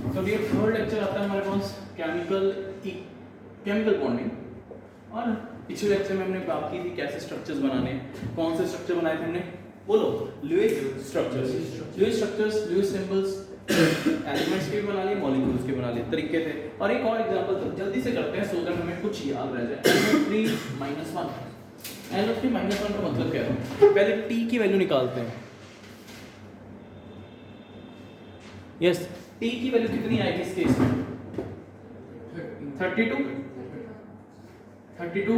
तो ये third lecture आता है हमारे पास केमिकल बॉन्डिंग। और पिछले लेक्चर में हमने बात की थी कैसे स्ट्रक्चर्स बनाने, कौन से स्ट्रक्चर बनाए थे हमने, बोलो। Lewis structures, Lewis symbols, elements के भी बना लिए, मॉलिक्यूल्स के बना लिए, तरीके थे। और एक और एग्जांपल जल्दी से करते हैं सो दैट हमें कुछ याद रह जाए। NO3 -1, NO3 -1 का मतलब क्या है? पहले T की वैल्यू निकालते हैं। यस, T की वैल्यू कितनी आएगी इस केस में? 32 32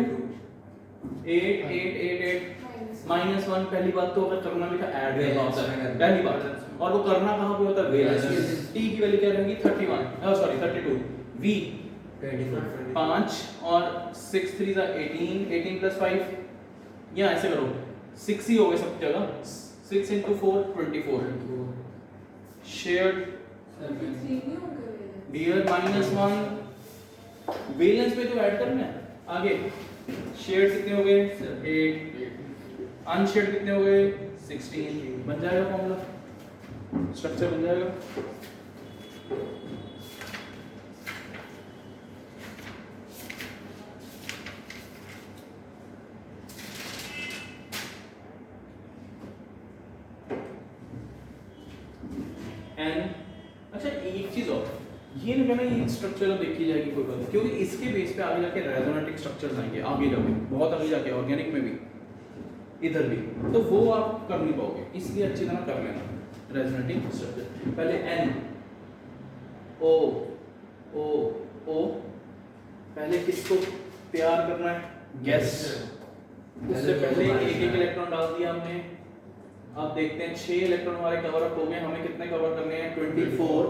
8 8 8 8 -1। पहली बात तो अगर करना लिखा ऐड करना होता है, पहली बात। और वो करना कहाँ पे होता है? वैलेंस। T की वैल्यू क्या रहेगी? 32 V 5 और 6 3 18 18 + 5, या ऐसे करो 6 ही हो गए सब जगह। 6 × 4 24 शेयर्ड डियर -1 वैलेंस पे तो ऐड करना है। आगे शेयर्ड कितने हो गए? 8। अनशेयर्ड कितने हो गए? 16। बन जाएगा फॉर्मूला, स्ट्रक्चर बन जाएगा। एन अच्छा एक चीज और, ये नहीं कहना ये स्ट्रक्चर देखी जाएगी कोई बात नहीं, क्योंकि इसके बेस पे आगे जाके रेजोनेटिक स्ट्रक्चर्स आएंगे, आगे जाके बहुत आगे जाके ऑर्गेनिक में भी, इधर भी, तो वो आप कर नहीं पाओगे, इसलिए अच्छी तरह कर लेना रेजोनेटिंग स्ट्रक्चर। पहले एन ओ ओ ओ, पहले किसको तैयार करना है? गैस। उससे पहले एक इलेक्ट्रॉन डाल दिया हमने। अब देखते हैं 6 इलेक्ट्रॉन हमारे कवर अप हो गए, हमें कितने कवर करने हैं? 24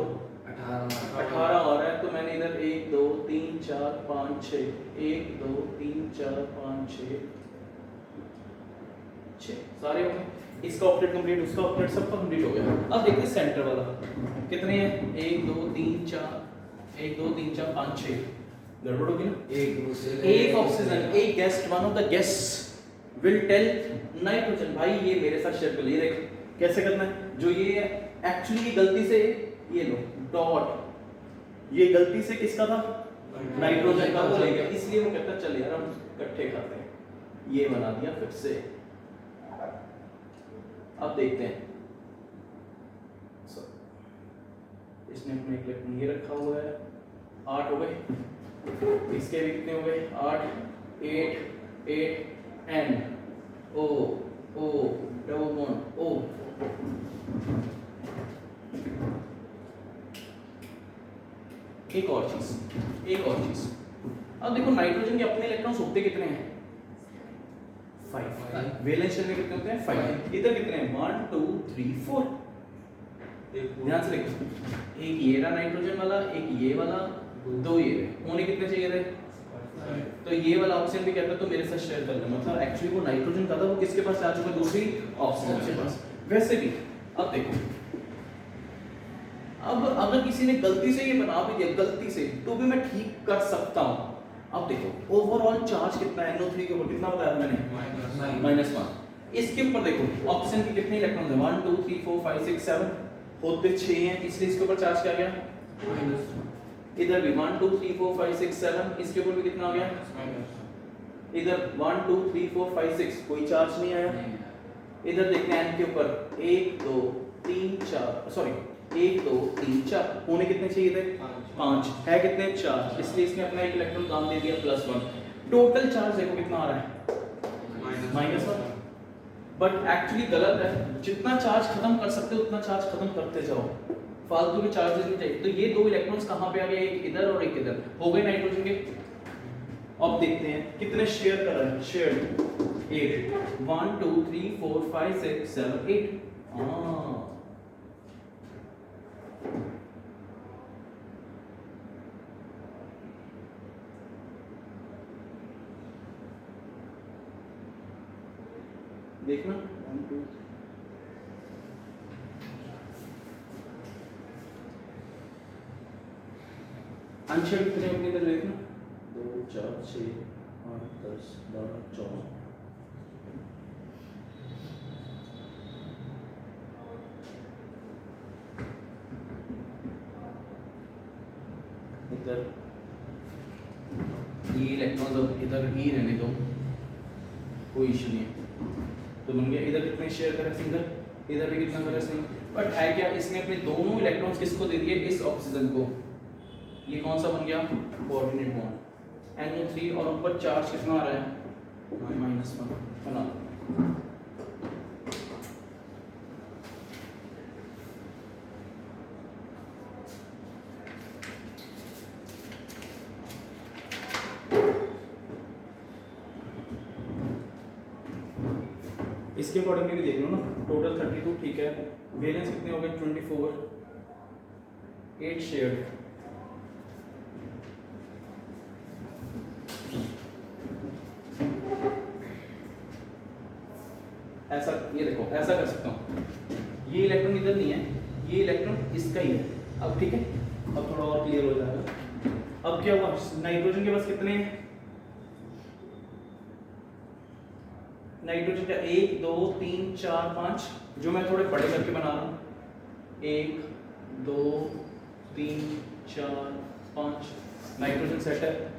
18 और है, तो मैंने इधर 1 2 3 4 5 6 1 2 3 4 5 6 सारे हो गए। इसका ऑपरेट कंप्लीट, उसका ऑपरेट, सबका कंप्लीट हो गया। अब देखते हैं सेंटर वाला कितने हैं? 1 2 3 4 1 2 3 4 5 6। गड़बड़ होगी ना? एक ऑक्सीजन, एक guest, one of the guest will tell nitrogen, भाई ये मेरे साथ शेयर कर, ये देख कैसे करना है। जो ये एक्चुअली गलती से ये लो डॉट, ये गलती से किसका था? नाइट्रोजन का, वो ले गया, इसलिए वो कहता चल यार हम इकट्ठे खाते हैं, ये बना दिया फिर से। अब देखते हैं, इसने अपने एक इलेक्ट्रॉन ये रखा हुआ है, 8 हो गए, इसके भी कितने हो गए? 8 8 8 N O O double bond O. एक और चीज, अब देखो नाइट्रोजन के अपने इलेक्ट्रॉन्स होते कितने हैं? 5। वैलेंस शेल में कितने होते हैं? 5। इधर कितने हैं? 1 2 3 4। ध्यान से देखो, एक ये रहा नाइट्रोजन वाला, एक ये वाला, 2 ये रहे, होने कितने चाहिए थे? तो ये वाला ऑक्सीजन भी कहता है तो मेरे साथ शेयर कर ले, मतलब एक्चुअली वो नाइट्रोजन का था, वो किसके पास आ चुका? दूसरी ऑक्सीजन के पास। वैसे भी अब देखो, अब अगर किसी ने गलती से ये बना भी दिया, गलती से, तो भी मैं ठीक कर सकता हूं। अब देखो ओवरऑल चार्ज कितना है? NO3 के ऊपर कितना बताया मैंने? -1। इसके ऊपर देखो ऑक्सीजन के कितने इलेक्ट्रॉन हैं? 1 2 3 4 5 6 7 होते 6 हैं, इसलिए इसके ऊपर चार्ज क्या गया? इधर भी 1 2 3 4 5 6 7, इसके ऊपर भी कितना आ गया? इधर 1 2 3 4 5 6, कोई चार्ज नहीं आया। इधर देखते हैं एन के ऊपर 1 2 3 4, सॉरी 1 2 3 4, होने कितने चाहिए थे? 5 है, कितने? 4, इसलिए इसने अपना एक इलेक्ट्रॉन दान दे दिया +1। टोटल चार्ज देखो कितना आ रहा है? -1। बट एक्चुअली गलत है, जितना चार्ज खत्म कर सकते हो उतना चार्ज खत्म करते जाओ, फालतू के चार्जेस नहीं चाहिए। तो ये 2 इलेक्ट्रॉन्स कहां पे आ गए? एक इधर और एक इधर, हो गए नाइट्रोजन के। अब देखते हैं कितने शेयर कर रहे हैं। शेयर 8 1 2 3 4 5 6 7 8। हां देखना 1 2 आंसर कितने अपने इधर देखना 2 4 6 8 10 12 14। इधर ये इलेक्ट्रॉन्स अब इधर ही रहने दो, कोई इशू नहीं है। तो बन गया इधर कितने शेयर करें सिंगल, इधर भी कितना करें सिंगल। बट है क्या, इसने अपने दोनों इलेक्ट्रॉन्स किसको दे दिए, इस ऑक्सीजन को। ये कौन सा बन गया, कोऑर्डिनेट बॉन्ड NO3, और ऊपर चार्ज कितना आ रहा है, -1 बना। इसके अकॉर्डिंग भी देख लो ना, टोटल 32 ठीक है, वैलेंस कितने हो गए 24, 8 शेयर्ड। ऐसा ये देखो, ऐसा कर सकता हूँ, ये इलेक्ट्रॉन इधर नहीं है, ये इलेक्ट्रॉन इसका ही है। अब ठीक है, अब थोड़ा और क्लियर हो जाएगा। अब क्या हुआ, नाइट्रोजन के पास कितने हैं, नाइट्रोजन का 1 2 3 4 5, जो मैं थोड़े बड़े करके बना रहा हूँ, 1 2 3 4 5 नाइट्रोजन सेट है।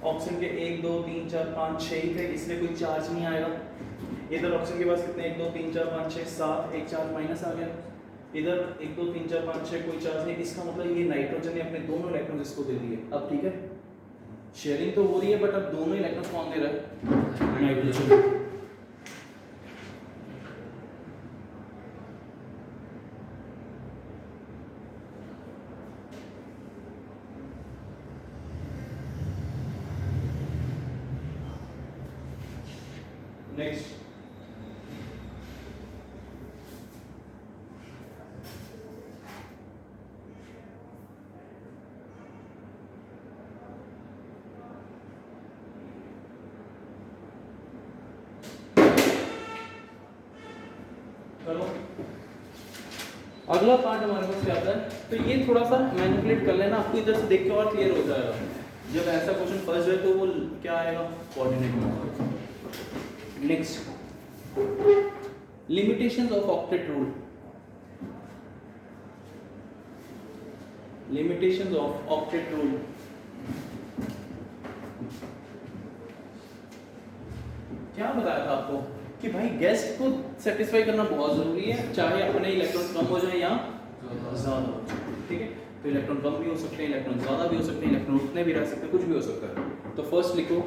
ऑक्सीजन के 1 2 3 4 5 6 ही थे, इसलिए कोई चार्ज नहीं आएगा। इधर ऑक्सीजन के पास कितने, 1 2 3 4 5 6 7, एक चार्ज माइनस आ गया। इधर 1 2 3 4 5 6 कोई चार्ज नहीं, इसका मतलब ये नाइट्रोजन ने अपने दोनों इलेक्ट्रॉन इसको दे दिए। अब ठीक है, शेयरिंग तो हो रही है, बट अब दोनों इलेक्ट्रॉन कौन दे रहा है, नाइट्रोजन। नेक्स्ट, करो अगला पार्ट हमारे पास क्या आता है। तो ये थोड़ा सा मैनिपुलेट कर लेना, आपको इधर से देख के और क्लियर हो जाएगा। जब ऐसा क्वेश्चन फंस जाए तो वो क्या आएगा, coordinate. Next, limitations of octet rule. Limitations of octet rule, क्या बताया था आपको कि भाई गेस्ट को सेटिस्फाई करना बहुत जरूरी है, चाहे अपने इलेक्ट्रॉन कम हो जाए या ज्यादा हो जाए। ठीक है, तो इलेक्ट्रॉन कम भी हो सकते हैं, इलेक्ट्रॉन ज्यादा भी हो सकते हैं, इलेक्ट्रॉन उतने भी रह सकते हैं, कुछ भी हो सकता है। तो फर्स्ट लिखो,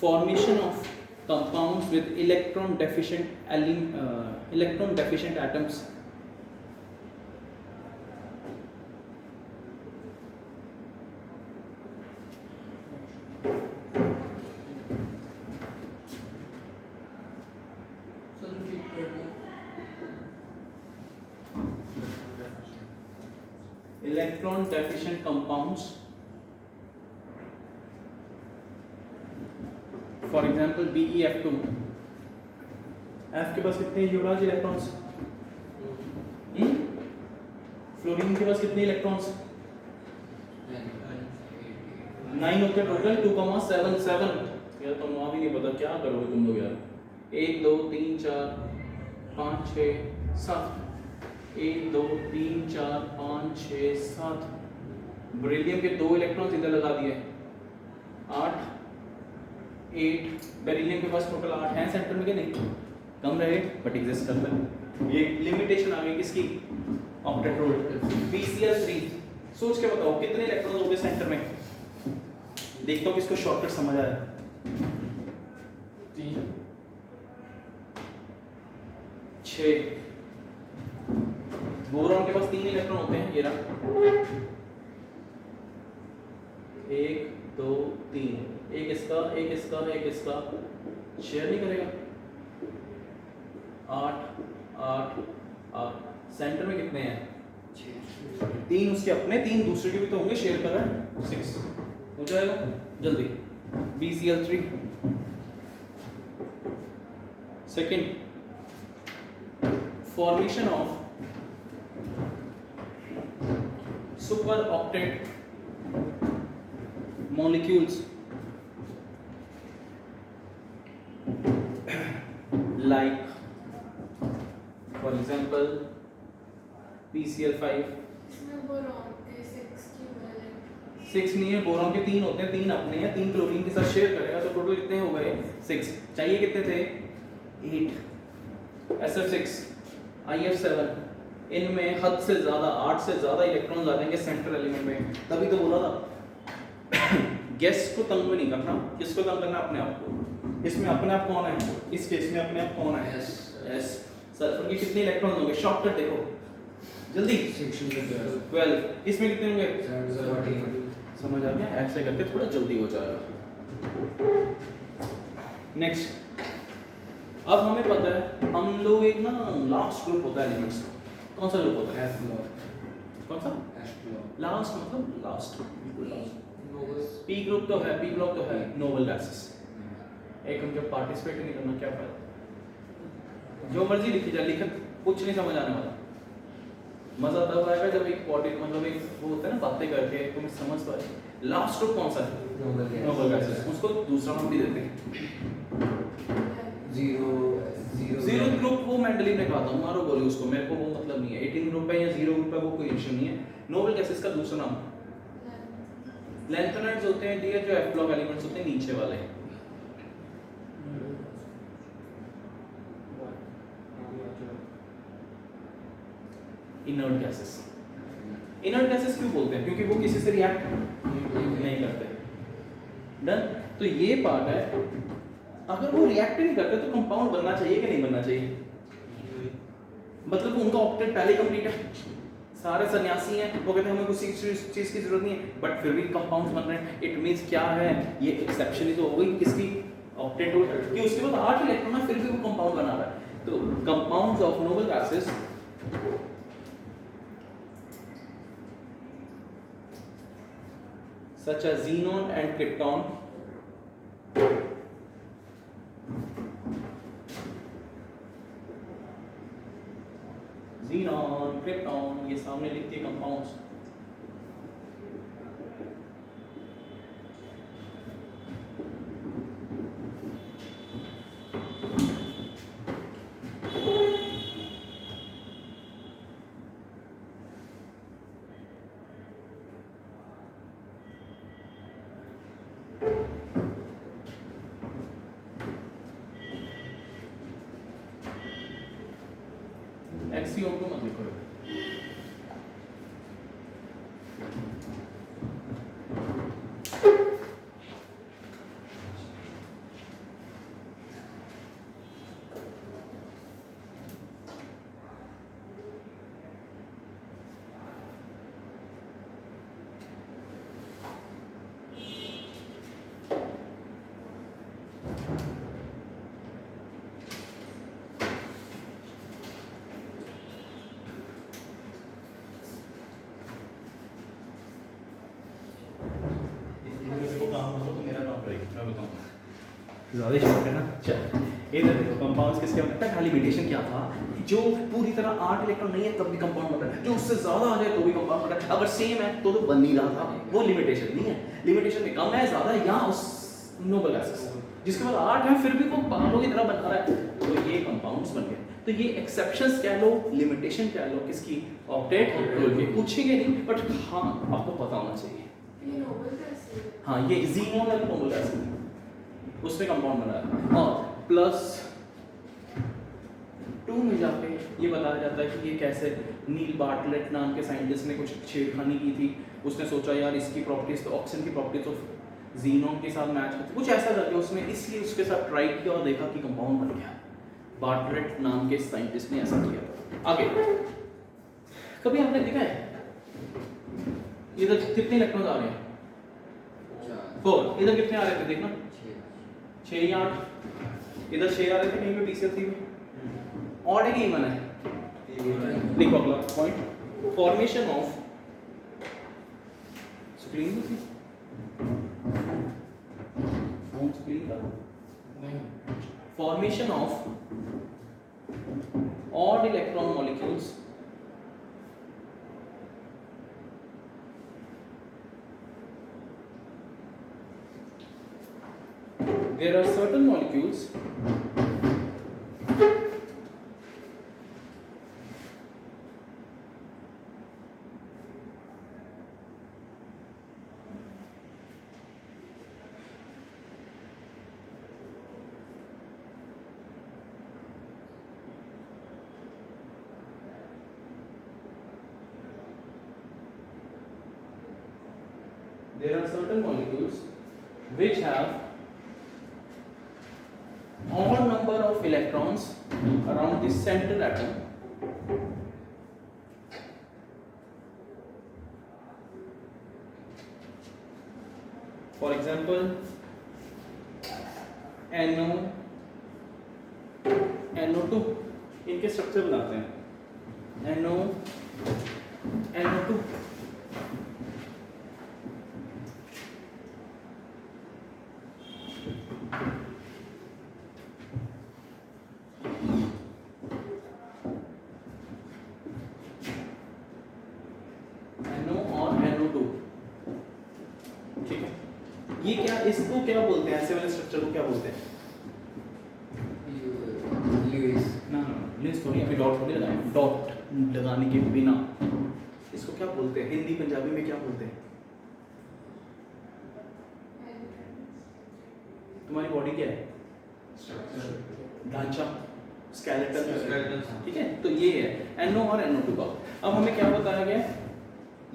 formation of compounds with electron deficient atoms. Electron deficient compounds, for example BeF2, F के पास कितने यूराज इलेक्ट्रॉन्स, फ्लोरीन के पास कितने इलेक्ट्रॉन्स, 9 होते हैं टोटल, 2,77। यार तुम वहां भी नहीं पता क्या करोगे तुम लोग यार। 1 2 3 4 5 6 7, 1 2 3 4 5 6 7, बेरिलियम के 2 इलेक्ट्रॉन्स इधर लगा दिए, 8 8, बेरिलियम के पास टोटल 8 हैं सेंटर में, के नहीं कम रहे बट एग्जिस्ट करता है। ये लिमिटेशन आ गई किसकी, ऑक्टेट रूल। BCl3, सोच के बताओ कितने इलेक्ट्रॉन होंगे सेंटर में, देखता हूँ किसको शॉर्टकट समझ आया। 3 6, बोरॉन के पास 3 इलेक्ट्रॉन होते हैं, ये रहा 1 2 3, एक इसका एक इसका एक इसका, शेयर नहीं करेगा। 8 8 8, सेंटर में कितने हैं, 3 उसके अपने, 3 दूसरे के भी तो होंगे, शेयर कर रहा है 6, हो जाएगा जल्दी। BCl3, second, formation of super octet molecules like for example BCl5, इसमें बोरॉन के 6 की वैलेंस 6 नहीं है, बोरॉन के 3 होते हैं, 3 अपने हैं, 3 क्लोरीन के साथ शेयर करेगा तो टोटल कितने हो गए 6। चाहिए कितने थे 8। SF6 IF7 इनमें हद से ज्यादा 8 से ज्यादा इलेक्ट्रॉन्स आ जाएंगे सेंट्रल एलिमेंट में। तभी तो बोला था गेस्ट को तंग नहीं करना, किसको तंग करना अपने आप को। इसमें अपने आप कौन है, इस केस में अपने आप कौन है S। सल्फर के कितने इलेक्ट्रॉन्स होंगे शॉर्टकट देखो जल्दी 12। इसमें कितने होंगे समझ आ गया, ऐसे करके थोड़ा जल्दी हो जाएगा। नेक्स्ट अब हमें पता है हम लोग एक ना लास्ट ग्रुप होता है एलिमेंट्स का, कौन सा ग्रुप होता है कौन सा लास्ट मतलब लास्ट पी ग्रुप तो है, पी ब्लॉक तो है नोबल गैसेस। एक हम जब पार्टिसिपेट नहीं करना क्या फायदा, जो मर्जी लिखी जाए लिखत कुछ नहीं समझ आने वाला। मजा तब आएगा जब एक बॉडी मतलब एक वो होता है ना बातें करके तुम समझ पाए। लास्ट ग्रुप कौन सा है नोबल गैसेस, उसको दूसरा नाम भी देते हैं जीरो ग्रुप। वो मेंडली ने कहा था मारो बोले उसको, मेरे को वो मतलब नहीं है 18 ग्रुप है या 0 ग्रुप है वो कोई इशू नहीं है। नोबल गैसेस का दूसरा नाम लैंथेनाइड्स होते हैं, ठीक है, जो एफ ब्लॉक एलिमेंट्स होते हैं नीचे वाले। इनर्ट गैसेस, इनर्ट गैसेस क्यों बोलते हैं, क्योंकि वो किसी से रिएक्ट नहीं करते। डन। तो ये पार्ट है, अगर वो रिएक्ट नहीं करते तो कंपाउंड बनना चाहिए कि नहीं बनना चाहिए, मतलब उनका ऑक्टेट पहले कंप्लीट है, सारे सन्यासी हैं, वो कहते हैं हमें किसी चीज की जरूरत नहीं है, बट फिर भी कंपाउंड्स बन रहे हैं। इट मींस क्या है, ये एक्सेप्शन ही तो हो गई किसकी ऑक्टेट कि उसके बाद 8 इलेक्ट्रॉन है फिर भी वो कंपाउंड बना रहा है। तो compounds of noble gases such as xenon and krypton xenon krypton ये सामने लिखते हैं कंपाउंड्स। XCO2 मत लिखो। ज़्यादा शॉर्ट है ना। चल इधर देखो कंपाउंड्स किसके होते हैं, पहला लिमिटेशन क्या था, जो पूरी तरह 8 इलेक्ट्रॉन नहीं है तब भी कंपाउंड बन रहा है, जो उससे ज़्यादा आ जाए तो भी कंपाउंड बन रहा है। अगर सेम है तो बन नहीं रहा था, वो लिमिटेशन नहीं है। लिमिटेशन में कम है ज़्यादा है, यहाँ उस नोबल गैसेस जिसके बाद 8 है फिर भी वो बालों की तरह बना रहा है, तो ये कंपाउंड्स बन गए। तो ये एक्सेप्शंस कह लो, लिमिटेशन कह लो, किसकी ऑक्टेट रोल के पूछेंगे नहीं, बट हाँ आपको पता होना चाहिए। हाँ ये xenon है नोबल गैसेस उसमें कंपाउंड बना है। और +2 में जाके ये बताया जाता है कि ये कैसे नील बार्टलेट नाम के साइंटिस्ट ने कुछ छेड़खानी की थी। उसने सोचा यार इसकी प्रॉपर्टीज तो ऑक्सीजन की प्रॉपर्टीज तो xenon के साथ मैच करती, कुछ ऐसा करके उसने इसलिए उसके साथ ट्राई किया और देखा कि कंपाउंड बन गया। बार्टलेट नाम के साइंटिस्ट ने ऐसा किया। आगे कभी आपने देखा है इधर कितने इलेक्ट्रॉन आ रहे हैं 4, इधर कितने आ रहे थे देखना 6 या 8, इधर 6 आ रहे थे कहीं पे BCl3 में। ऑड है कि इवन है, लिखो अगला point, formation of screen formation of odd electron molecules there are certain molecules there are certain molecules which have odd number of electrons around the central atom. For example, NO2 इनके structure बनाते हैं NO2 NO और NO2, ठीक है। ये क्या, इसको क्या बोलते हैं, ऐसे वाले स्ट्रक्चर को क्या बोलते हैं? ल्यूइस थोड़ी, अभी डॉट थोड़ी लगाएं, डॉट लगाने के बिना इसको क्या बोलते हैं? हिंदी पंजाबी में क्या बोलते हैं? तुम्हारी बॉडी क्या है? ढांचा, स्केलेटल, ठीक है। तो ये है NO और NO2 का। अब हमें क्या बताया गया?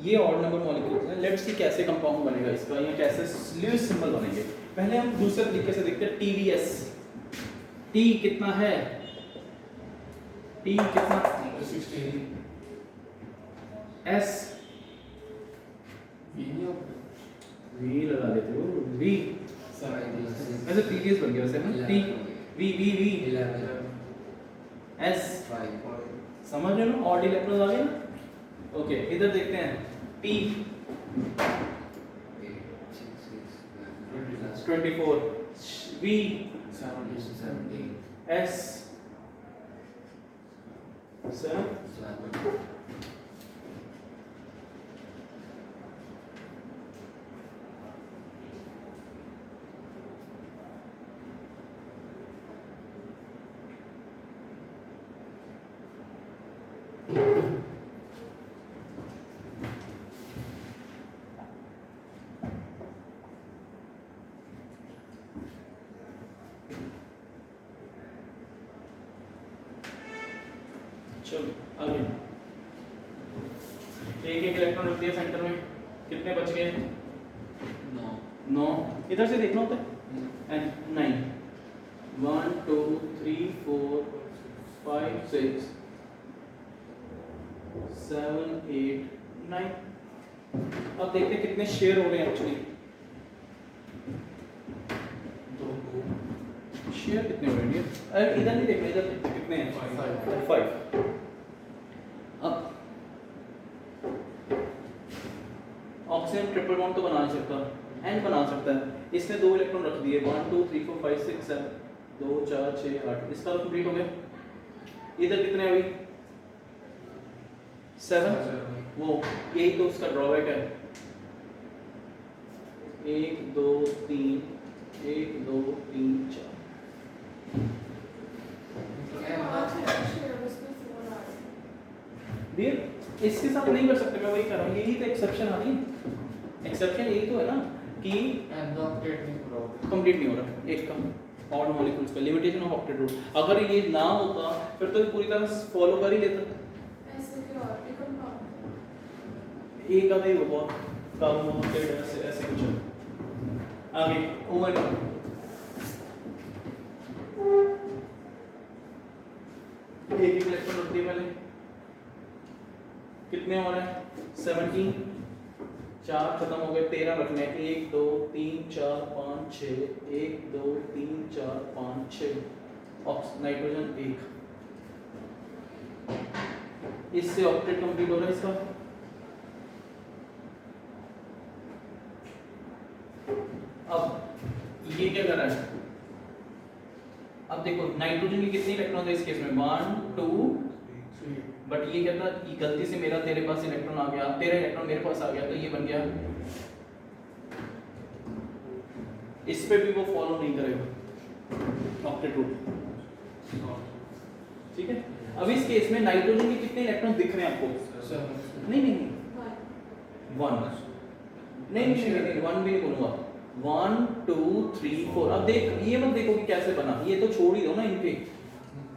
ये ऑड नंबर मॉलिक्यूल्स हैं। लेट्स सी कैसे कंपाउंड बनेगा इसका, या कैसे ल्यूइस सिंबल बनेंगे। पहले हम दूसरे तरीके से देखते हैं, TVS। T कितना है? T कितना? 16। S V लगा देते हो, V ऐसे TVS बन गया वैसे ना, T V 11 S 5। समझ रहे हो, ऑड इलेक्ट्रॉन आ गए ना। ओके, इधर देखते हैं T 24, V 17, S 7। चलो आगे, एक इलेक्ट्रॉन रख दिया सेंटर में, कितने बच गए? 9। इधर से देखना होता है, एंड 9 1 2 3 4 5 6 7 8 9। अब देखते हैं कितने शेयर हो रहे हैं एक्चुअली। शेयर कितने हो रहे हैं? अरे इधर नहीं देखना, इधर कितने हैं? 5। अब ऑक्सीजन ट्रिपल बॉन्ड तो बना नहीं सकता, एंड बना सकता है। इसने 2 इलेक्ट्रॉन रख दिए, 1 2 3 4 5 6 7 2 4 6 8। इसका तो कंप्लीट हो गया। इधर कितने हैं अभी? 7। वो यही तो उसका ड्रॉबैक है। 1 2 3 1 2 3 4। इसके साथ नहीं कर सकते, मैं वही कर रहा हूँ, यही तो एक्सेप्शन आ रही है। एक्सेप्शन यही तो है ना कि कंप्लीट नहीं हो रहा एक का ऑड मॉलिक्यूल्स का, लिमिटेशन ऑफ ऑक्टेट रूल। अगर ये ना होता फिर तो पूरी तरह फॉलो कर ही लेता। एक का नहीं होगा कार्बोमोनोक्साइड ऐसे कुछ। आगे ओवर एक इलेक्ट्रॉन रख दिया पहले, कितने हो रहे हैं? 17। 4 खत्म हो गए, 13 रखने हैं। 1 2 3 4 5 6 1 2 3 4 5 6। नाइट्रोजन 1। इससे ऑक्टेट कंप्लीट हो रहा है इसका। अब ये क्या कर रहा है? अब देखो नाइट्रोजन की कितनी इलेक्ट्रॉन है इस केस में? 1 2 3। बट ये कहता है गलती से मेरा तेरे पास इलेक्ट्रॉन आ गया, तेरा इलेक्ट्रॉन मेरे पास आ गया, तो ये बन गया। इस पे भी वो फॉलो नहीं करेगा ऑक्टेट रूल, ठीक है। अब इस केस में नाइट्रोजन के कितने इलेक्ट्रॉन दिख रहे हैं आपको? नहीं नहीं 1 नहीं 1 भी नहीं बोलूंगा। 1 2 3 4। अब देख, ये मत देखो कि कैसे बना, ये तो छोड़ ही दो ना इनके।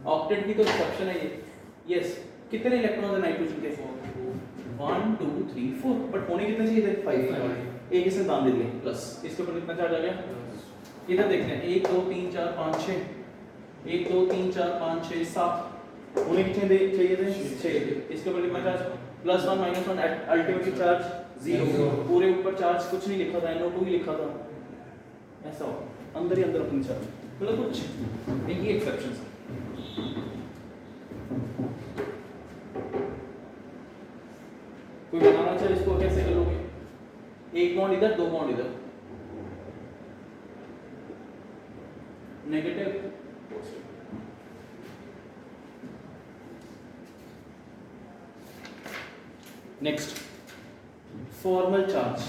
ऑक्टेट की तो एक्सेप्शन है ये। यस, कितने इलेक्ट्रॉन है नाइट्रोजन के? 1 2 3 4। बट होने कितने चाहिए थे? 5। एक इसने दान दे दिया प्लस, इसके ऊपर कितना चार्ज आ गया? इधर देखते हैं 1 2 3 4 5 6, 1 2 3 4 5 6 7, उन्हें कितने दे चाहिए थे? 6, इसके ऊपर कितना चार्ज? +1 -1, अल्टीमेटली चार्ज 0, पूरे ऊपर चार्ज कुछ नहीं लिखा था, NO2 ही लिखा था, ऐसा हो अंदर ही अंदर अपनी चार्ज, मतलब कुछ एक ही एक्सेप्शन है। कोई बनाना चाहिए इसको, कैसे करोगे? एक बॉन्ड इधर, दो बॉन्ड इधर, नेगेटिव नेक्स्ट फॉर्मल चार्ज।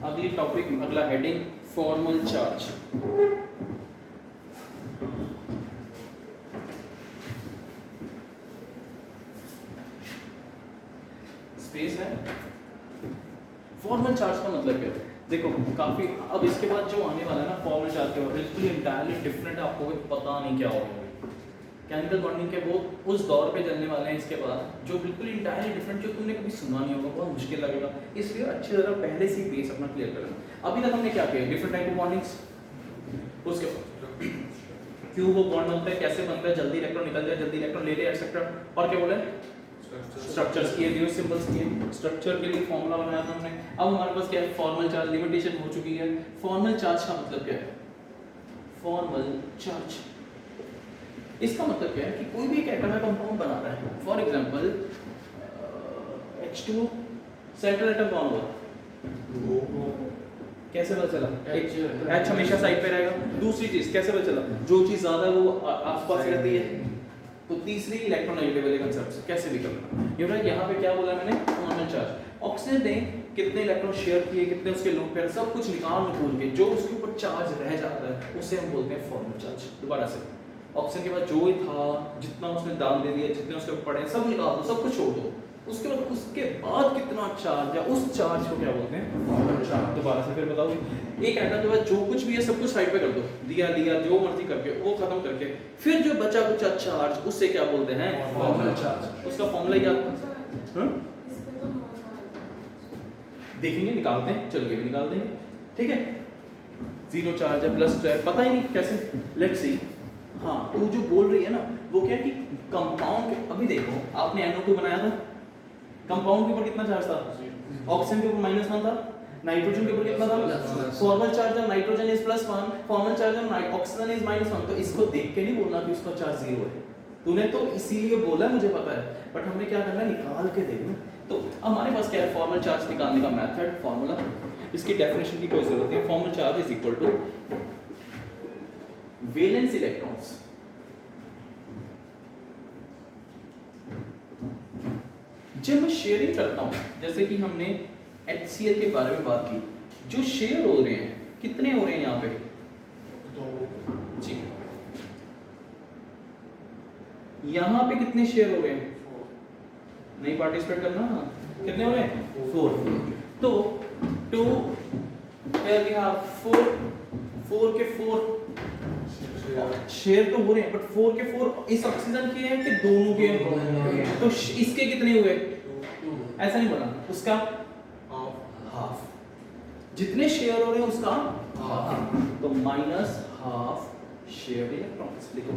अगली टॉपिक, अगला हेडिंग फॉर्मल चार्ज। स्पेस है। फॉर्मल चार्ज का मतलब क्या है? देखो काफी, अब इसके बाद जो आने वाला है ना फॉर्मल चार्ज के बाद बिल्कुल इंटायरली डिफरेंट है, आपको पता नहीं क्या होगा। केमिकल बॉन्डिंग के वो उस दौर पे चलने वाले हैं इसके बाद जो बिल्कुल इंटायरली डिफरेंट, जो तुमने कभी सुना नहीं होगा, बहुत मुश्किल लगेगा, इसलिए अच्छी तरह पहले से ही बेस अपना क्लियर करना। अभी तक हमने क्या किया? डिफरेंट टाइप ऑफ बॉन्डिंग्स, उसके क्यों वो बॉन्ड बनता है, कैसे बनता है, जल्दी इलेक्ट्रॉन निकल जाए, जल्दी इलेक्ट्रॉन ले ले, एक्सेट्रा, और क्या बोले स्ट्रक्चर्स किए, दिए सिंबल्स किए, स्ट्रक्चर के लिए फॉर्मूला बनाया था हमने। अब हमारे पास क्या है? Formal charge. लिमिटेशन हो चुकी है। फॉर्मल चार्ज का मतलब क्या है? फॉर्मल चार्ज इसका मतलब क्या है कि कोई भी एक एटम है कंपाउंड बना रहा है। For example H2 central atom कौन हुआ? कैसे पता चला? H हमेशा साइड पे रहेगा। दूसरी चीज कैसे पता चला? जो चीज ज्यादा है वो आसपास रहती है। तो तीसरी इलेक्ट्रोनेगेटिव वाले कांसेप्ट कैसे भी करना। यहाँ पे क्या बोला मैंने? Formal charge. ऑक्सीजन ने कितने इलेक्ट्रॉन शेयर किए, कितने उसके लोन पेयर, सब कुछ निकाल के जो उसके ऊपर चार्ज रह जाता है उसे हम बोलते हैं फॉर्मल चार्ज। दोबारा से, ऑक्सीजन के बाद जो ही था, जितना उसने दान दे दिया, जितने उसके ऊपर पड़े, सब निकाल दो, सब कुछ छोड़ दो। उसके बाद कितना चार्ज है, उस चार्ज को क्या बोलते हैं? Formal charge. दोबारा से फिर बताओ, एक एटम के बाद जो कुछ भी है सब कुछ साइड पे कर दो, दिया जो मर्जी करके वो खत्म करके फिर जो बचा कुछ चार्ज उसे क्या बोलते हैं? Formal charge. उसका फॉर्मूला क्या देखेंगे, निकालते हैं, चलिए भी निकाल देंगे, ठीक है। 0 चार्ज है, प्लस है, पता ही नहीं कैसे, लेट्स सी। हाँ, तो जो बोल रही है ना वो क्या है कि कंपाउंड, अभी देखो आपने NO2 बनाया था, कंपाउंड के ऊपर कितना चार्ज था? ऑक्सीजन के ऊपर -1 था, नाइट्रोजन के ऊपर कितना था? फॉर्मल चार्ज है, नाइट्रोजन इज +1, फॉर्मल चार्ज है, ऑक्सीजन इज -1। तो इसको देख के नहीं बोलना कि उसका चार्ज 0 है, तूने तो इसीलिए बोला, मुझे पता है, बट हमने क्या करना है? निकाल के देखना। तो हमारे पास क्या है? फॉर्मल चार्ज निकालने का मेथड, फॉर्मूला, इसकी डेफिनेशन की कोई जरूरत नहीं है। Formal charge is equal to valence electrons जब मैं शेयरिंग करता हूं, जैसे कि हमने HCl के बारे में बात की, जो शेयर हो रहे हैं कितने हो रहे हैं यहाँ पे? जी, यहाँ पे कितने शेयर हो रहे हैं? नहीं पार्टिसिपेट करना, कितने हो रहे हैं? 4। तो 2 here we have 4 के 4 शेयर तो हो रहे हैं, बट 4 के 4 इस ऑक्सीजन के हैं कि दोनों के हैं? तो इसके कितने हुए? ऐसा नहीं बोला, उसका हाफ। जितने शेयर हो रहे हैं उसका हाफ, तो -12 शेयर इलेक्ट्रॉन्स लिखो,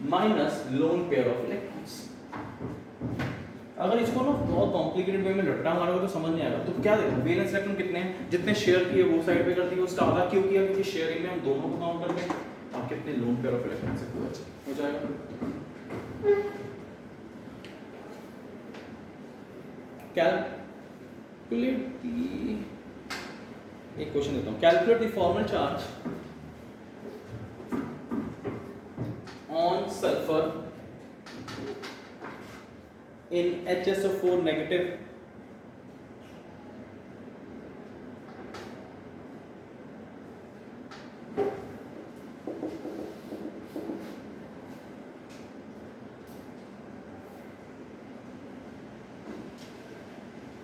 minus lone pair of electrons. अगर इसको ना बहुत कॉम्प्लिकेटेड वे में रट्टा मारोगे तो समझ नहीं आएगा। तो क्या देखो, वैलेंस इलेक्ट्रॉन कितने हैं? जितने शेयर किए वो साइड पे कर दिए, उसका आधा क्यों किया? क्योंकि शेयरिंग में हम दोनों को काउंट करते हैं। अब कितने लोन पेयर ऑफ इलेक्ट्रॉन से हो जाएगा? कैलकुलेट दी, एक क्वेश्चन देता हूं, calculate the formal charge on sulphur in HSO4 negative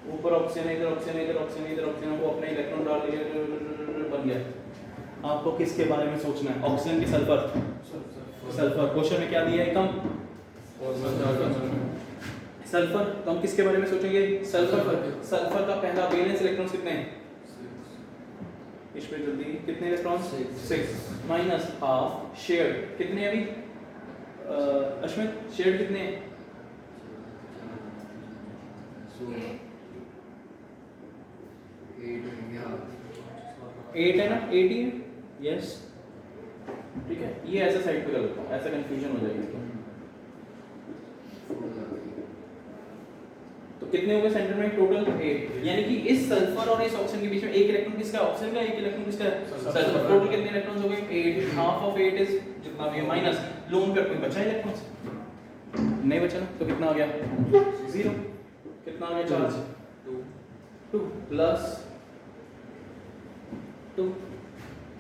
ऊपर ऑक्सीजन, इधर ऑक्सीजन, इधर ऑक्सीजन, इधर ऑक्सीजन, वो अपने इलेक्ट्रॉन डाल दिए, बन गया। आपको किसके बारे में सोचना है? ऑक्सीजन की सल्फर? सल्फर। क्वेश्चन में क्या दिया है? कम सल्फर, तो हम किसके बारे में सोचेंगे? सल्फर का पहला वैलेंस इलेक्ट्रॉन्स कितने हैं? इस पे जल्दी, कितने इलेक्ट्रॉन्स? 6 माइनस हाफ शेयर कितने अभी अश्मित, शेयर कितने हैं? 8 है ना, 8 ही है, यस ठीक है। ये ऐसा साइड पे कर लेता हूँ, ऐसा कंफ्यूजन हो जाएगी तो कितने हो गए सेंटर में टोटल? 8, यानी कि इस सल्फर और इस ऑक्सीजन के बीच में एक इलेक्ट्रॉन किसका है? ऑक्सीजन का। एक इलेक्ट्रॉन किसका है? सल्फर। टोटल कितने इलेक्ट्रॉन्स हो गए? 8, हाफ ऑफ 8 इज जितना भी है माइनस लोन पेयर कोई बचा इलेक्ट्रॉन्स नहीं बचा ना, तो कितना आ गया? 0। कितना आ गया चार्ज? 2 प्लस 2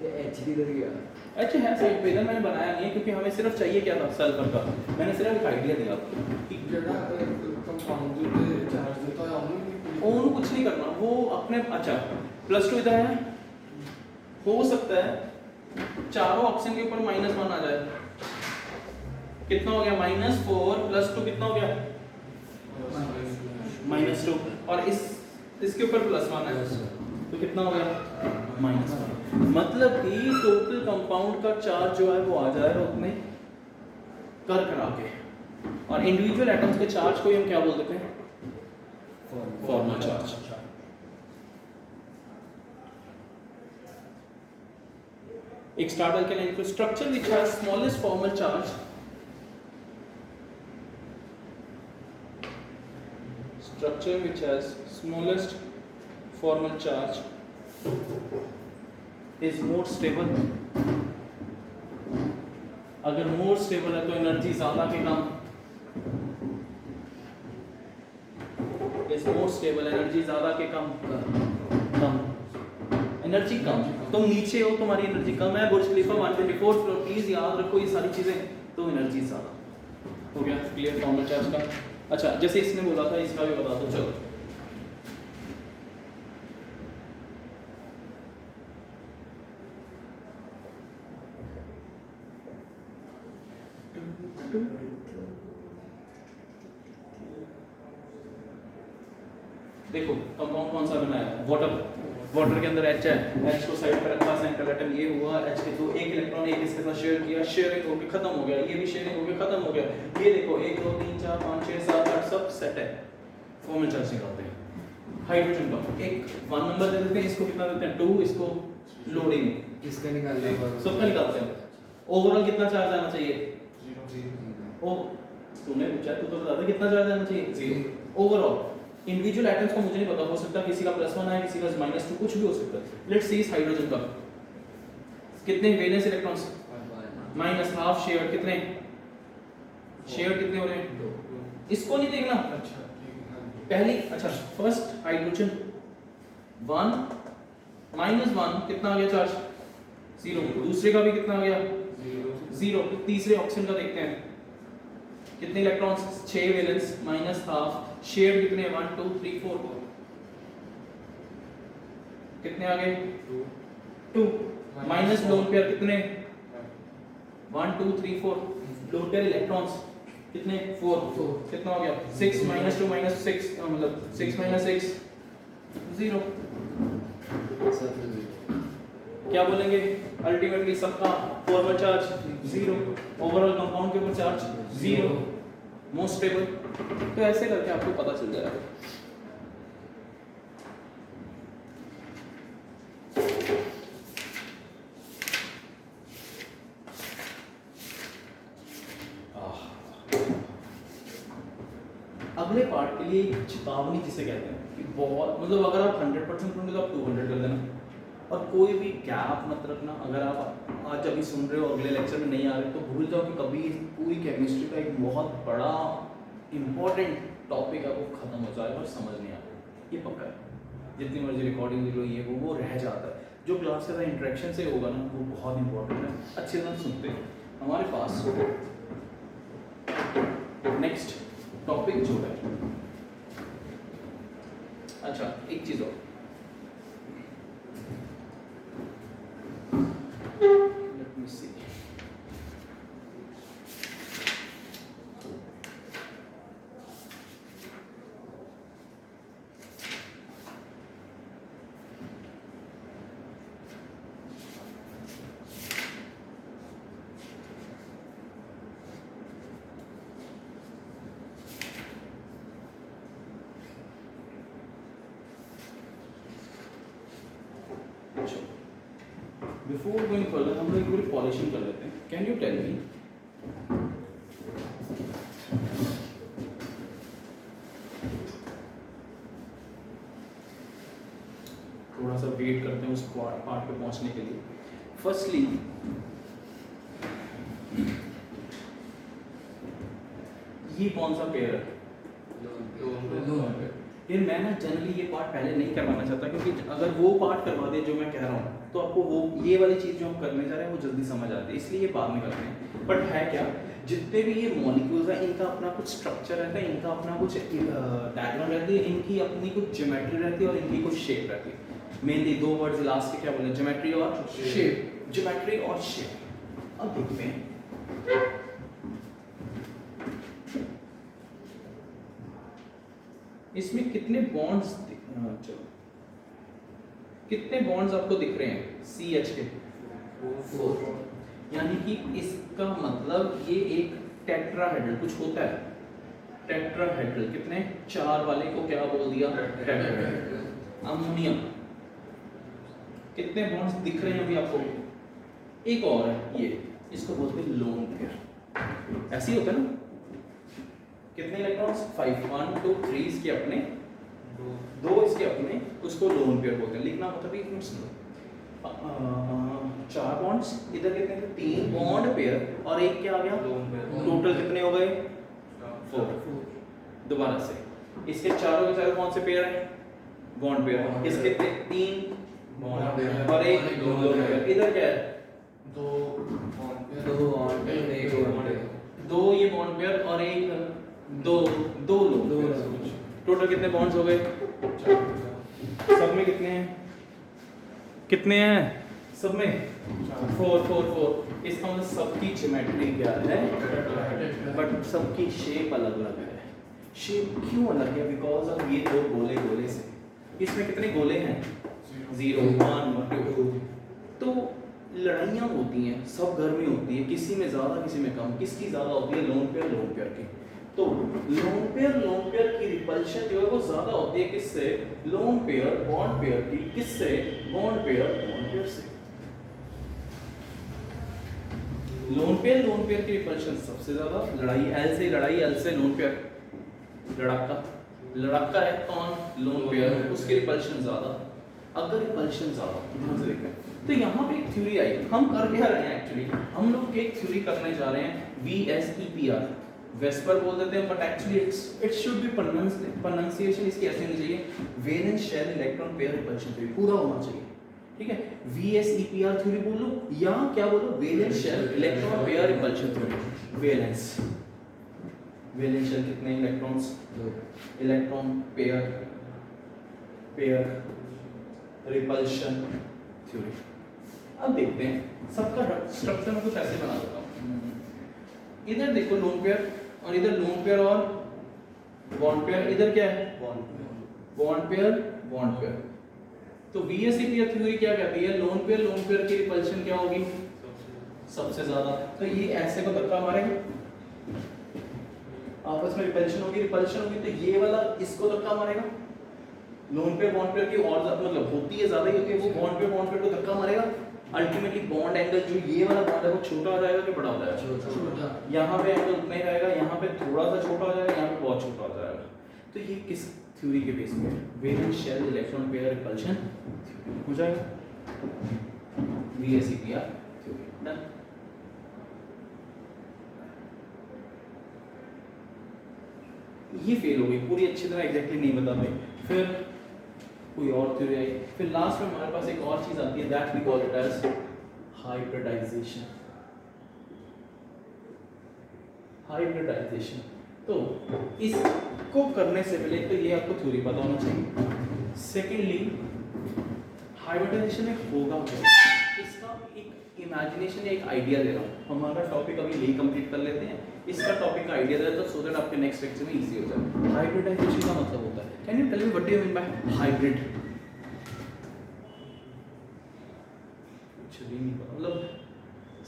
एच डी कर गया। अच्छा है साइड पे, इधर मैंने बनाया नहीं है क्योंकि हमें सिर्फ चाहिए क्या था? सल्फर का। मैंने सिर्फ एक आइडिया दिया आपको ओन कुछ नहीं करना वो अपने। अच्छा +2 इधर है, हो सकता है चारों ऑप्शन के ऊपर -1 आ जाए। कितना हो गया? -4 + 2 कितना हो गया? -2 और इसके ऊपर +1 है तो कितना हो गया? -1। मतलब कि टोटल कंपाउंड का चार्ज जो है वो आ जाएगा उतने कर करा के, और इंडिविजुअल एटम्स के चार्ज को हम क्या बोल देते हैं? Formal charge. एक स्टार्ट अल्केनाइन को structure which has smallest formal charge, structure which has smallest formal charge is more stable। अगर more stable है तो एनर्जी ज्यादा के कम, is more stable एनर्जी ज्यादा के कम, एनर्जी कम। तुम नीचे हो, तुम्हारी एनर्जी कम है, बुर्ज खलीफा 124 फ्लोर, प्लीज याद रखो ये सारी चीजें, तो एनर्जी ज्यादा। हो गया क्लियर फॉर्मल चार्ज का। अच्छा जैसे इसने बोला था इसका भी बता दो चलो। देखो कंपाउंड कौन सा बनाया है? वाटर के अंदर H है, H को साइड पर रखा, सेंट्रल एटम ये हुआ, H के दो एक इलेक्ट्रॉन एक इसके साथ शेयर किया, शेयरिंग होके खत्म हो गया, ये भी शेयरिंग होके खत्म हो गया। ये देखो 1 2 3 4 5 6 7 8 सब सेट है। फॉर्मल चार्ज निकालते हैं हाइड्रोजन का। एक 1 नंबर दे देते हैं, इसको कितना देते हैं? 2, इसको लोडिंग किसका निकालना है? सबका निकालते हैं। ओवरऑल कितना चार्ज आना चाहिए? 0। ओ तूने पूछा, तू तो बता दे कितना चार्ज आना चाहिए? 0 ओवरऑल। इंडिविजुअल एटम्स को मुझे नहीं पता, हो सकता है किसी का +1 है, किसी का -2, कुछ भी हो सकता है। लेट्स सी इस हाइड्रोजन का कितने valence electrons? Minus half share, कितने शेयर कितने हो रहे हैं? 2। इसको नहीं देखना। अच्छा पहली, अच्छा फर्स्ट हाइड्रोजन 1 -1 कितना आ गया चार्ज? 0। दूसरे का भी कितना आ गया? 0। तीसरे ऑक्सीजन का देखते हैं कितने electrons? 6 valence minus half, share कितने? 1 2 3 4, कितने आ गए? 2 माइनस लोन पेयर कितने? 1 2 3 4, लोन पेयर इलेक्ट्रॉन्स कितने? 4 कितना हो गया? 6 -2 -6 मतलब 6 -6 0। क्या बोलेंगे? अल्टीमेटली सबका फॉर्मल चार्ज 0, ओवरऑल कंपाउंड के ऊपर चार्ज 0, मोस्ट स्टेबल। तो ऐसे करके आपको पता चल जाएगा। अगले पार्ट के लिए चेतावनी जिसे कहते हैं कि बहुत मतलब अगर आप 100% ढूंढे तो आप 200 कर देना, और कोई भी गैप मत रखना। अगर आप आज अभी सुन रहे हो अगले लेक्चर में नहीं आ रहे तो भूल जाओ कि कभी पूरी केमिस्ट्री का एक बहुत बड़ा इंपॉर्टेंट टॉपिक है वो खत्म हो जाएगा और समझ नहीं आता, ये पक्का है। जितनी मर्जी रिकॉर्डिंग देख लो ये वो रह जाता है। जो क्लास के साथ इंटरेक्शन से होगा ना वो बहुत इंपॉर्टेंट है, अच्छे से सुनते हैं। हमारे पास नेक्स्ट टॉपिक जो है, अच्छा एक चीज और, let me see। Before going further हम लोग पूरी पॉलिशिंग कर लेते हैं. कैन यू टेल मी थोड़ा सा वेट करते हैं उस पार्ट पे पहुंचने के लिए. फर्स्टली ये कौन सा पेयर है? फिर मैं ना जनरली ये पार्ट पहले नहीं करवाना चाहता, क्योंकि अगर वो पार्ट करवा दे जो मैं कह रहा हूँ तो आपको वो ये वाली चीज़ जो हम करने जा रहे हैं वो जल्दी समझ आती है, इसलिए ये बाद में करते हैं. बट है क्या, जितने भी ये मॉलिक्यूल्स हैं इनका अपना कुछ स्ट्रक्चर रहता है, इनका अपना कुछ डायग्राम रहती है, इनकी अपनी कुछ ज्योमेट्री रहती है और इनकी कुछ शेप रहती है. मेनली दो वर्ड्स लास्ट के क्या बोले, ज्योमेट्री और शेप. ज्योमेट्री और शेप. अब देखते हैं इसमें कितने बॉन्ड्स चलो कितने बॉन्ड्स आपको दिख रहे हैं CH के? 4. यानी कि इसका मतलब ये एक टेट्राहेड्रल कुछ होता है. टेट्राहेड्रल कितने? 4 वाले को क्या बोल दिया? टेट्राहेड्रल. अमोनियम कितने बॉन्ड्स दिख रहे हैं अभी आपको? एक और है ये, इसको बोलते हैं लोन पेयर. ऐसे ही होता है ना. कितने इलेक्ट्रॉन्स? 5. 1 2 3 इसके अपने, 2 इसके अपने, उसको लोन पेयर बोलते हैं. लिखना मतलब एक मिनट सुनो. 4 बॉन्ड्स, इधर कितने थे? 3 बॉन्ड पेयर और एक क्या आ गया? Lone pair. टोटल कितने हो गए? 4. दोबारा से इसके चारों के चारों कौन से पेयर हैं? Bond pair. इसके 3 बॉन्ड पेयर और एक लोन पेयर. इधर क्या है? 2 बॉन्ड पेयर, 2 ये बॉन्ड पेयर और एक दो लोन पेयर. टोटल कितने बॉन्ड्स हो गए? 4. सब में कितने हैं? कितने हैं सब में? 4. इसका मतलब सबकी ज्योमेट्री क्या है? बट सबकी शेप अलग अलग है. शेप क्यों अलग है? बिकॉज ऑफ ये 2 गोले गोले से. इसमें कितने गोले हैं? 0 1 2. तो लड़ाइयाँ होती हैं, सब घर में होती है, किसी में ज़्यादा किसी में कम. किसकी ज़्यादा होती है? लोन पेयर की. तो लोन पेयर की रिपल्शन जो है वो ज़्यादा होती है किससे? लोन पेयर बॉन्ड पेयर की. किससे? बॉन्ड पेयर से. लोन पेयर की रिपल्शन सबसे ज़्यादा. लड़ाई एल से लोन पेयर. लड़ाका है कौन? Lone pair. उसकी रिपल्शन ज़्यादा. अगर रिपल्शन ज़्यादा, ध्यान से देखें तो यहाँ पे एक थ्योरी आई. हम कर क्या रहे हैं एक्चुअली? हम लोग एक थ्योरी करने जा रहे हैं VSEPR. वेस्पर बोल देते हैं, but actually it should be pronunciation इसकी ऐसे नहीं चाहिए. Valence shell electron pair repulsion theory पूरा होना चाहिए. ठीक है. VSEPR थ्योरी बोलो या क्या बोलो? Valence shell electron pair repulsion theory. Valence shell कितने electrons? 2. Electron pair repulsion theory. अब देखते हैं सबका स्ट्रक्चर में कुछ ऐसे बना देता हूँ. इधर देखो लोन पेयर और इधर लोन पेयर और बॉन्ड पेयर. इधर क्या है? Bond pair. तो VSEPR थ्योरी क्या कहती है? लोन पेयर की रिपल्शन क्या होगी? सबसे ज्यादा. तो ये ऐसे को धक्का मारेंगे, आपस में रिपल्शन होगी. तो ये वाला इसको धक्का मारेगा. लोन पेयर बॉन्ड पेयर की और मतलब होती है ज्यादा ही होती है, वो बॉन्ड पेयर को धक्का मारेगा. अल्टीमेटली बॉन्ड एंगल जो ये वाला बॉन्ड है वो छोटा हो जाएगा कि बड़ा हो जाएगा? छोटा. यहाँ पे एंगल उतना ही रहेगा, यहाँ पे थोड़ा सा छोटा हो जाएगा, यहाँ पे बहुत छोटा हो जाएगा. तो ये किस थ्योरी के बेस पे? Valence shell electron pair repulsion हो जाएगा. VSEPR theory. डन. ये फेल हो गई पूरी अच्छी तरह एग्जैक्टली नहीं बता पाई. फिर कोई और थ्योरी आई. फिर लास्ट में हमारे पास एक और चीज आती है, that we call it as hybridisation. तो इसको करने से पहले तो ये आपको थ्योरी पता होना चाहिए. सेकेंडली हाइब्रिडाइजेशन में होगा क्या? इसका एक इमेजिनेशन या एक आइडिया दे रहा हूँ. हमारा टॉपिक अभी यही कंप्लीट कर लेते हैं. इसका टॉपिक का आइडिया दे रहा था सो दैट आपके नेक्स्ट लेक्चर में इजी हो जाए. हाइब्रिडाइजेशन का मतलब होता है, can you tell me what do you mean by hybrid? कुछ भी नहीं पता. मतलब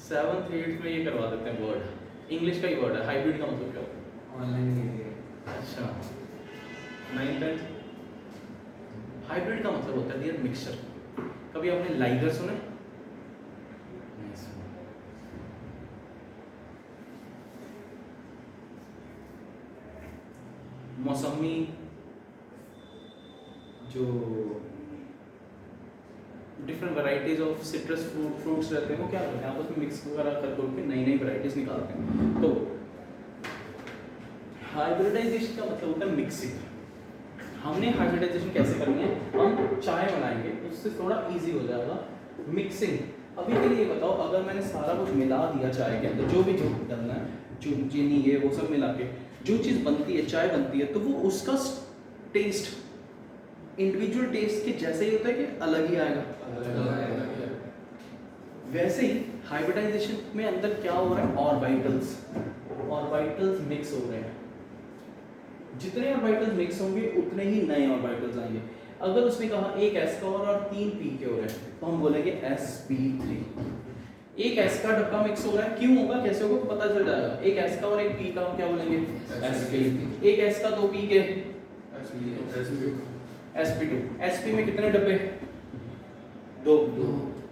7th 8th में ये करवा देते हैं. वर्ड इंग्लिश का ही वर्ड है. हाइब्रिड का मतलब क्या होता है? ऑनलाइन. अच्छा 9th 10th. हाइब्रिड का मतलब होता है डियर मिक्सचर. कभी आपने लाइगर सुने? मौसमी जो different varieties of citrus fruits रहते हैं वो क्या करते हैं आपस में मिक्स वगैरह करके नई नई वैरायटीज निकालते हैं। तो हाइब्रिडाइजेशन का मतलब होता है मिक्सिंग। हमने हाइब्रिडाइजेशन कैसे करनी है, हम चाय बनाएंगे उससे थोड़ा इजी हो जाएगा मिक्सिंग। अभी के लिए बताओ, अगर मैंने सारा कुछ मिला दिया चाय के अंदर, जो भी जो डालना है, जो चीनी है वो सब मिला के जो चीज़ बनती है, चाय बनती है, तो वो उसका टेस्ट इंडिविजुअल टेस्ट के जैसे ही होता है कि अलग ही आएगा। वैसे ही हाइब्रिडाइजेशन में अंदर क्या हो रहा है, ऑर्बिटल्स मिक्स हो रहे हैं। जितने ऑर्बिटल्स मिक्स होंगे उतने ही नए ऑर्बिटल्स आएंगे। अगर उसने कहा एक s का और 3 p के हो रहे हैं तो हम बोलेंगे sp3। एक s का डब्बा मिक्स हो रहा है, क्यों होगा कैसे होगा पता चल जाएगा। एक s का और एक p का हम क्या बोलेंगे, sp। एक s का 2 p के sp2। sp में कितने डब्बे, 2,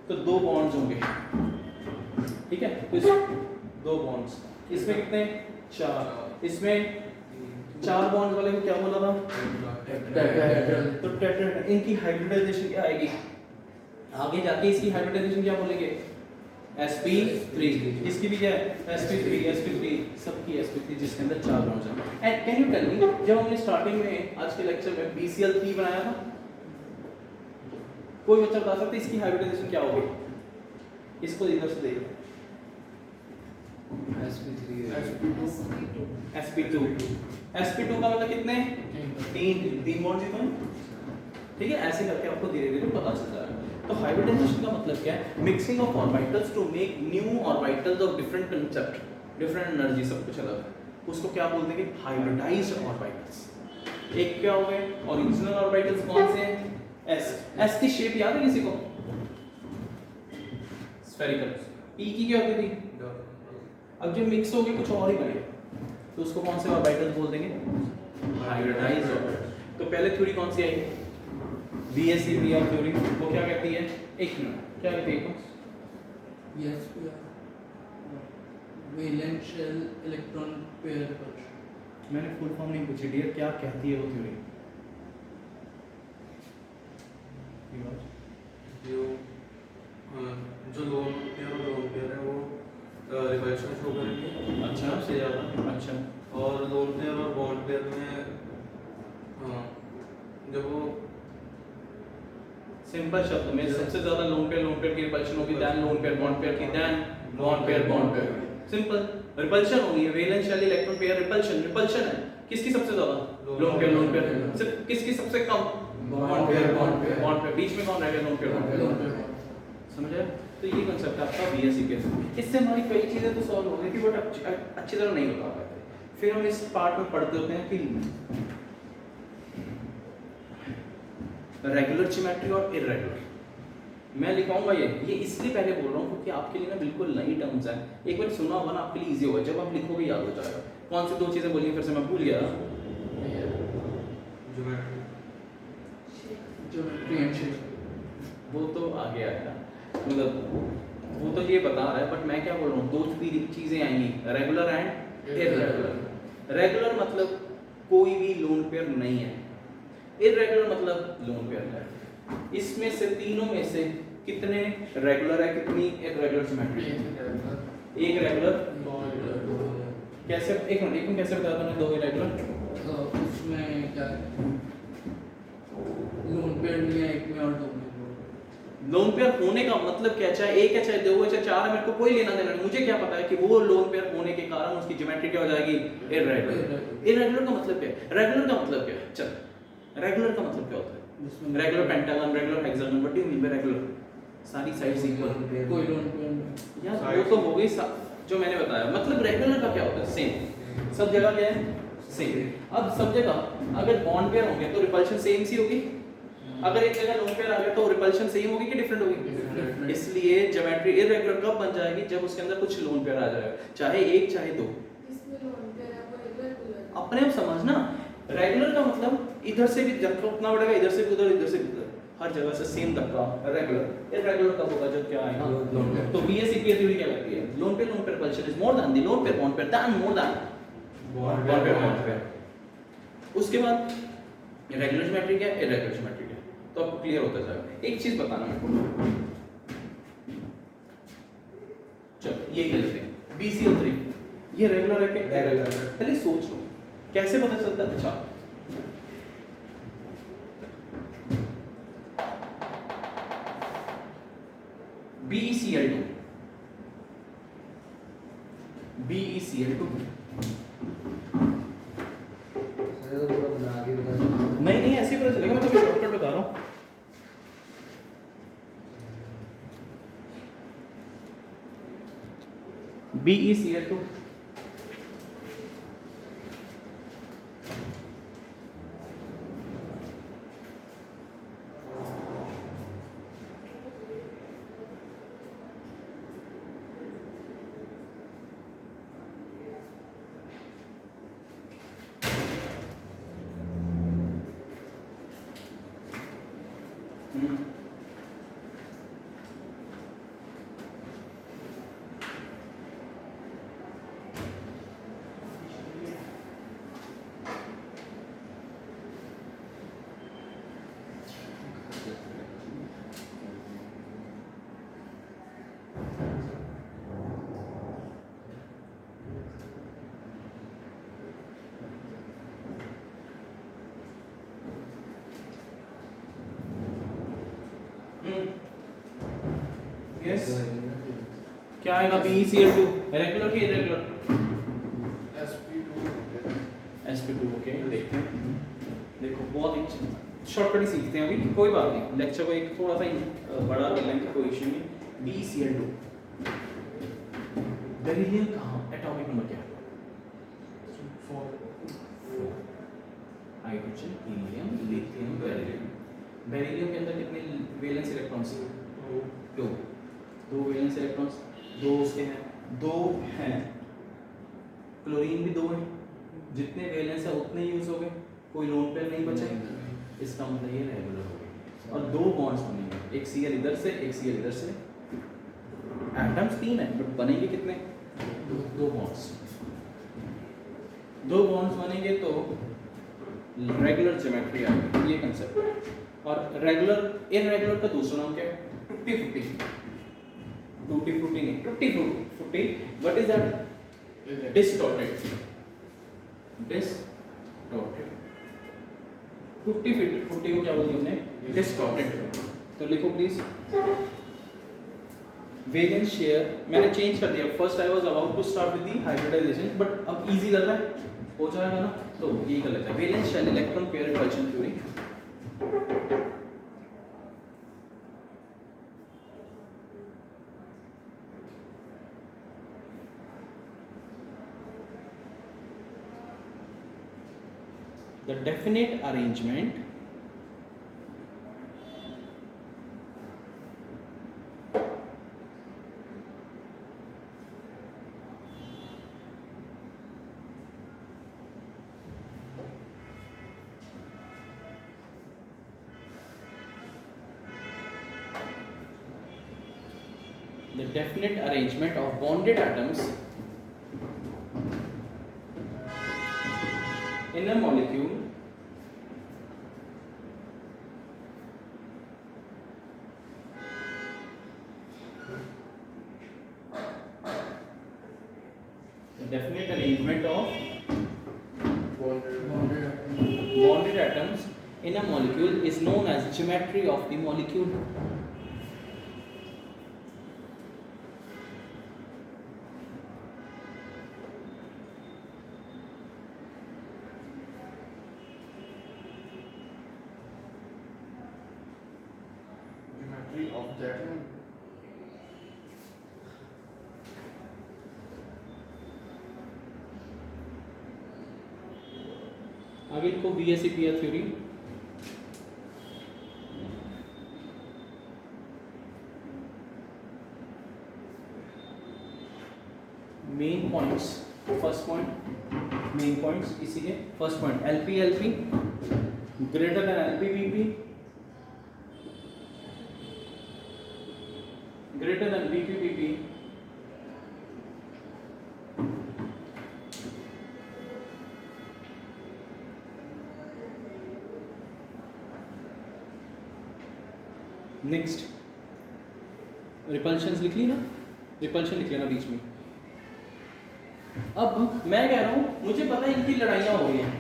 तो 2 बॉन्ड्स होंगे, ठीक है। तो 2 बॉन्ड्स, इसमें कितने, 4, इसमें 4 बॉन्ड वाले को क्या बोला था, टेट्राहेड्रल। तो टेट्राहेड्रल, इनकी हाइब्रिडाइजेशन क्या आएगी, आगे जाके इसकी हाइब्रिडाइजेशन क्या बोलेंगे, sp3। इसकी भी क्या है, sp3 सबकी sp3, जिसके अंदर 4 बॉन्ड्स हैं। And can you tell me, जब हमने स्टार्टिंग में आज के लेक्चर में BCl3 बनाया था, कोई बच्चा बता सकता है इसकी हाइब्रिडाइजेशन क्या होगी, इसको इधर से देखो, sp2 का मतलब कितने, 3 बॉन्ड्स ही, ठीक है। ऐसे करके आपको धीरे धीरे पता चल जाएगा। तो हाइब्रिडाइजेशन का मतलब क्या है, mixing of orbitals to make new orbitals of different concept, different energy, सब कुछ अलग है। उसको क्या बोलते हैं, हाइब्रिडाइज्ड ऑर्बिटल्स। एक क्या हो गए ओरिजिनल ऑर्बिटल्स, कौन से हैं, s की शेप याद है किसी को, स्फेरिकल। p की क्या होती थी, अब जब मिक्स हो गए कुछ और ही बने तो उसको कौन से ऑर्बिटल्स बोल देंगे, हाइब्रिडाइज्ड ऑर्बिटल। तो पहले थ्योरी कौन सी आई, VSEPR थ्योरी, वो क्या कहती है, एक मिनट क्या कहती है, valent shell electron pair repulsion. मैंने फुल फॉर्म नहीं पूछी डियर, क्या कहती है वो थ्योरी, जो लोन पेयर है वो रिपल्शन शो करेंगे, अच्छा सबसे ज़्यादा। अच्छा, और लोन पेयर और बॉन्ड पेयर में जब वो सिंपल शब्द में सबसे ज्यादा लोन पेयर की रिपल्शन होगी, then lone pair bond pair की, then bond pair. Simple, repulsion होगी, valence shell electron pair repulsion है, किसकी सबसे ज्यादा, लोन पेयर। सिर्फ किसकी सबसे कम, बॉन्ड पेयर। बीच में कौन रह गया, लोन पेयर। समझे, तो ये कांसेप्ट आपका VSEPR। इससे हमारी कई चीजें तो सॉल्व हो गई थी, बट अच्छी तरह नहीं बता पाते। फिर हम इस पार्ट में पढ़ते होते हैं कि रेगुलर ज्योमेट्री और इररेगुलर। मैं लिखाऊंगा ये इसलिए पहले बोल रहा हूँ क्योंकि आपके लिए ना बिल्कुल नई टर्म्स हैं। एक बार सुना होगा ना आपके लिए इजी होगा, जब आप लिखोगे याद हो जाएगा। कौन सी 2 चीजें बोली फिर से मैं भूल गया, ज्योमेट्री एंड शेप, वो तो आगे आएगा, मतलब वो तो ये बता रहा है, बट मैं क्या बोल रहा हूँ, 2 चीजें आएंगी, रेगुलर एंड इररेगुलर। रेगुलर मतलब कोई भी लोन पेयर नहीं है, इररेगुलर मतलब लोन पेयर है। इसमें से तीनों में से कितने रेगुलर है, कितनी इररेगुलर ज्योमेट्री है, एक रेगुलर, कैसे, एक मिनट कैसे बताया था मैंने, 2 इररेगुलर, उसमें क्या लोन पेयर नहीं है, एक में और 2 में। लोन पेयर होने का मतलब क्या, चाहे 1 है चाहे 2 है चाहे 4 है, मेरे को कोई लेना देना नहीं। मुझे क्या पता है कि वो लोन पेयर होने के कारण उसकी ज्योमेट्री क्या हो जाएगी, इररेगुलर। इररेगुलर का मतलब क्या है, रेगुलर का मतलब क्या है, चल रेगुलर का मतलब क्या होता है, regular pentagon, regular hexagon, what do you mean bye regular, सारी साइड्स इक्वल, कोई लोन पेयर नहीं यार वो तो हो गई जो मैंने बताया। मतलब रेगुलर का क्या होता है, सेम, सब जगह क्या है, सेम। अब सब जगह अगर बॉन्ड पेयर होंगे तो रिपल्शन सेम सी होगी, अगर एक जगह लोन पेयर आ गया तो रिपल्शन सेम होगी कि डिफरेंट होगी। इसलिए ज्योमेट्री इररेगुलर कब बन जाएगी, जब उसके अंदर कुछ लोन पेयर आ जाएगा, चाहे 1 चाहे 2। अपने आप समझना, रेगुलर का मतलब इधर से भी धक्का उतना बढ़ेगा, इधर से भी उधर, इधर से भी उधर, हर जगह से सेम धक्का, रेगुलर। इररेगुलर कब होगा, जब क्या आएगा, लोन पेयर। तो VSEPR थ्योरी क्या कहती है, lone pair repulsion is more than the lone pair bond pair, then more than bond pair. उसके बाद रेगुलर ज्योमेट्री क्या है, इरेगुलर ज्योमेट्री क्या है, तो आपको क्लियर होता जाएगा। एक चीज बताना मेरे को, चलो ये ले लेते हैं BCl3, ये रेगुलर है कि इरेगुलर है, पहले सोच लो कैसे पता चलता है। अच्छा BeCl2 BeCl2 सर तो पूरा बना के बता दो। नहीं ऐसे ही पता चलेगा, मैं तो शॉर्टकट बता रहा हूँ। BeCl2 यस क्या आएगा BeCl2 रेगुलर की इरेगुलर, sp2 ओके। देखते हैं, देखो बहुत ही शॉर्टकट ही सीखते हैं अभी, कोई बात नहीं, लेक्चर को एक थोड़ा सा बड़ा कर लेंगे, कोई इशू नहीं। BeCl2 बेरिलियम कहाँ, एटॉमिक नंबर क्या है? Hydrogen, helium, lithium, beryllium. Beryllium के अंदर कितने वैलेंस इलेक्ट्रॉन्स हैं? दो वैलेंस इलेक्ट्रॉन्स, दो उसके हैं, दो हैं। क्लोरीन भी दो है, जितने वैलेंस है उतने यूज हो गए, कोई लोन पेयर नहीं बचा, इसका मतलब ये रेगुलर हो गए। और दो बॉन्ड्स बनेंगे, एक Cl इधर से, एक Cl इधर से। एटम्स 3 है बट बनेंगे कितने? दो बॉन्ड्स, दो बॉन्ड्स बनेंगे तो रेगुलर ज्योमेट्री आएगी, ये कंसेप्ट है। और रेगुलर इरेगुलर का दूसरा नाम क्या है? टूटी फूटी। टूटी फूटी नहीं, टूटी फूटी। What is that? Distorted. Distorted. टूटी फूटी को क्या बोलते हैं हमने? डिस्टॉर्टेड। तो लिखो प्लीज, वैलेंस शेयर मैंने चेंज कर दिया। First I was about to start with the hybridisation, but अब इजी लग रहा है, हो जाएगा ना, तो यही कर लेते हैं। Valence share electron pair repulsion theory. The definite arrangement of bonded atoms in a molecule definite arrangement of bonded atoms in a molecule is known as geometry of the molecule. Geometry of that one. आगे इनको BSc pair theory. Main points, first point main points इसीलिए first point LP greater than LP greater than BP next repulsions लिख ली ना, repulsion लिख लेना बीच में। अब मैं कह रहा हूँ मुझे पता है इनकी लड़ाइयाँ हो रही हैं,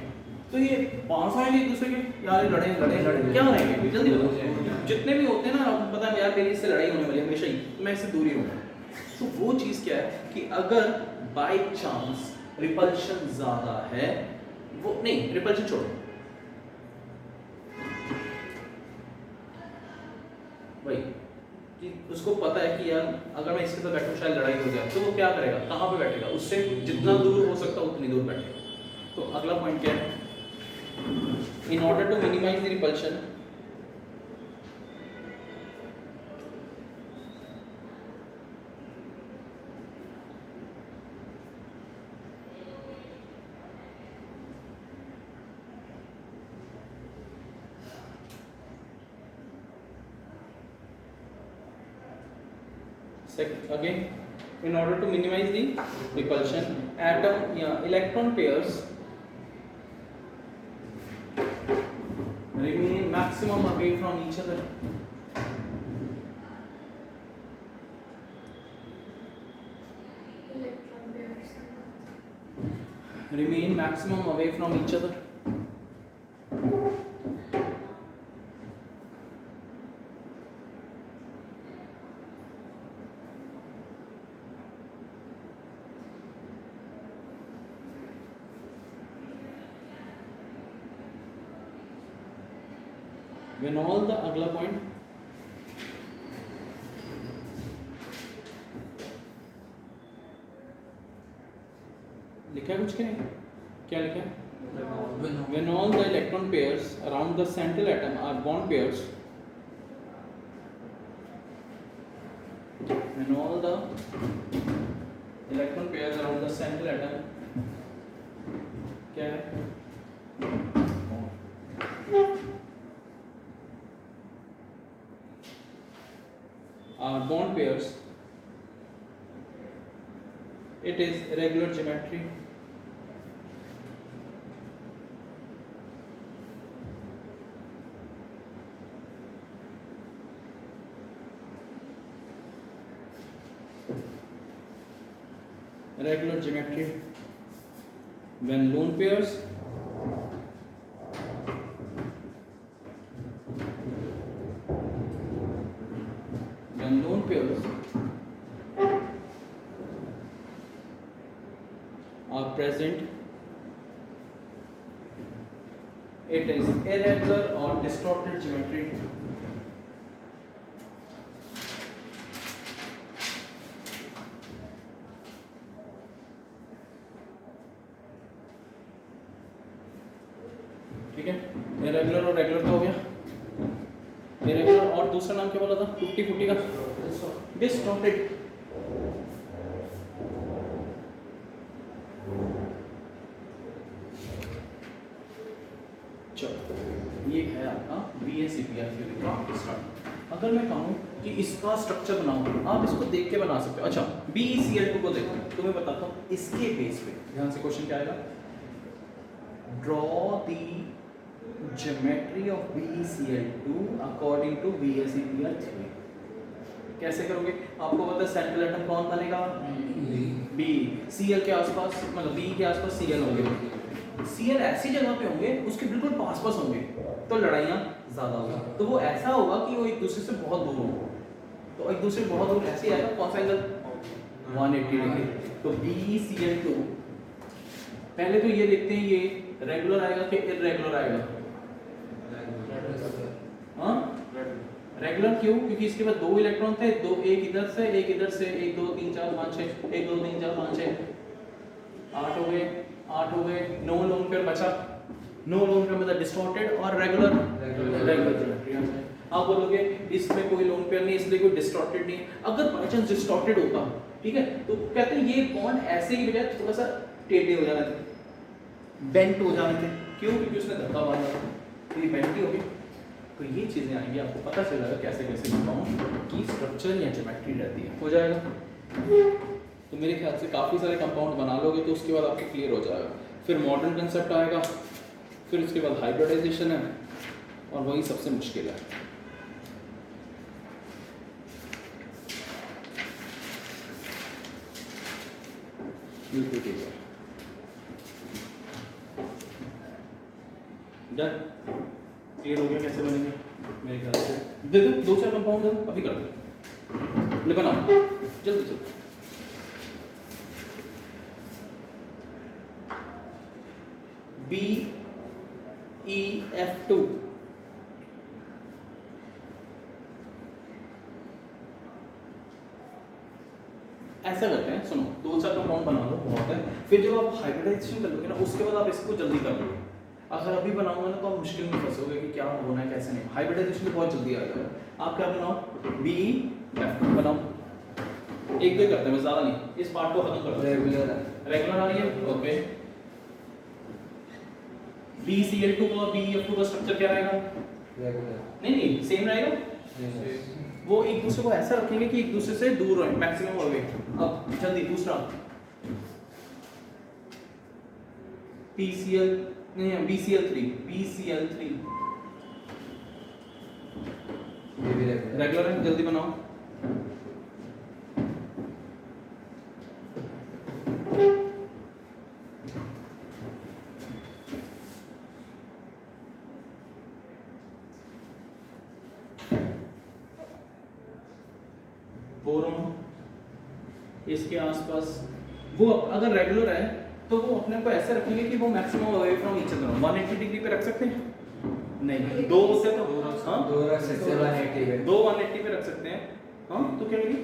तो ये पास आएंगे एक दूसरे के, यार लड़े लड़े लड़े क्या रहेंगे, जल्दी बताओ। जितने भी होते हैं ना, आपको पता है यार मेरी इससे लड़ाई होने वाली है हमेशा ही, तो मैं इससे दूर ही रहूँगा। तो वो चीज़ क्या है कि अगर बाय चांस रिपल्शन ज़्यादा है, वो नहीं रिपल्शन छोड़ो भाई, कि उसको पता है कि यार अगर मैं इसके साथ बैठूं शायद लड़ाई हो जाए, तो वो क्या करेगा, कहाँ पे बैठेगा, उससे जितना दूर हो सकता है उतनी दूर बैठेगा। तो अगला पॉइंट क्या है, in order to minimise the repulsion again, in order to minimize the repulsion, electron pairs remain maximum away from each other. Remain maximum away from each other. When all the अगला point लिखा है कुछ के नहीं, क्या लिखा है, when all the electron pairs around the central atom are bond pairs, when all the electron pairs around the central atom क्या है, are bond pairs, it is regular geometry. Regular geometry when lone pairs are present, it is irregular or distorted geometry. ठीक है, irregular और regular का हो गया। Irregular और दूसरा नाम क्या बोला था, टूटी फूटी का, डिस्टॉर्टेड। चलो ये है आपका BACPR थ्योरी का स्टार्ट। अगर मैं कहूँ कि इसका स्ट्रक्चर बनाओ, आप इसको देख के बना सकते हो। अच्छा BeCl2 को देखो, तो मैं बताता हूँ इसके बेस पे ध्यान से क्वेश्चन क्या आएगा, draw the geometry of BeCl2 according to BACPR theory. कैसे करोगे, आपको पता है सेंट्रल एटम कौन बनेगा, B, Cl के आसपास, मतलब B के आसपास Cl होंगे, Cl ऐसी जगह पे होंगे उसके बिल्कुल पास पास होंगे, तो लड़ाइयाँ ज़्यादा होगा। तो वो ऐसा होगा कि वो एक दूसरे से बहुत दूर होगा, तो एक दूसरे से बहुत दूर ऐसे आएगा, कौन सा एंगल, 180 डिग्री। तो BeCl2 पहले तो ये देखते हैं ये रेगुलर आएगा कि इररेगुलर आएगा। हाँ रेगुलर क्यों, क्योंकि इसके बाद 2 इलेक्ट्रॉन थे, दो, एक इधर से एक इधर से, 1 2 3 4 5 6, 1 2 3 4 5 6 8 हो गए, 8 हो गए, 9 लोन पेयर बचा, 9 लोन पेयर मतलब डिस्टॉर्टेड और रेगुलर ज्योमेट्री। आप बोलोगे इसमें कोई लोन पेयर नहीं इसलिए कोई डिस्टॉर्टेड नहीं है। अगर बाय चांस डिस्टॉर्टेड होता, ठीक है, तो कहते हैं ये बॉन्ड ऐसे ही बजाय थोड़ा सा टेढ़े हो जाने थे, बेंट हो जाने थे, क्यों, क्योंकि उसने धक्का मारा था, तो ये बेंट ही हो गई। तो ये चीज़ें आएंगी, आपको पता चल जाएगा कैसे कैसे कंपाउंड की स्ट्रक्चर या ज्योमेट्री रहती है, हो जाएगा। तो मेरे ख्याल से काफ़ी सारे कंपाउंड बना लोगे तो उसके बाद आपको क्लियर हो जाएगा। फिर मॉडर्न कंसेप्ट आएगा, फिर उसके बाद हाइब्रिडाइजेशन है, और वही सबसे मुश्किल है। UPT done. क्लियर हो गया कैसे बनेंगे मेरे ख्याल से। दे दो दो चार कंपाउंड दो अभी कर दो। ले बनाओ जल्दी जल्दी। BeF2 ऐसा करते हैं, सुनो दो चार कंपाउंड बना लो बहुत है, फिर जब आप हाइब्रिडाइजेशन कर लोगे ना उसके बाद आप इसको जल्दी कर लोगे। अगर अभी बनाऊंगा ना तो आप मुश्किल में फंसोगे कि क्या होना है कैसे नहीं। हाइब्रिडाइजेशन तो बहुत जल्दी आ जाएगा। आप क्या बनाओ BeF2 बनाओ। एक दो करते हैं बस, ज्यादा नहीं। इस पार्ट को खत्म कर दो। रेगुलर आ रही है ओके। BeCl2 और BeF2 का स्ट्रक्चर क्या रहेगा? नहीं नहीं सेम रहेगा। वो एक दूसरे को ऐसा रखेंगे कि एक दूसरे से दूर रहे, मैक्सिमम अवे। अब जल्दी दूसरा PCl नहीं BCl3 रेगुलर है, जल्दी बनाओ। बोरोन इसके आसपास, वो अगर रेगुलर है तो वो अपने को ऐसे रखेंगे कि वो maximum away from each other. 180 degree पे रख सकते हैं? नहीं, दो से तो हाँ दो रख सकते हैं 180 पे। दो 180 पे रख सकते हैं। हाँ तो क्या लगी?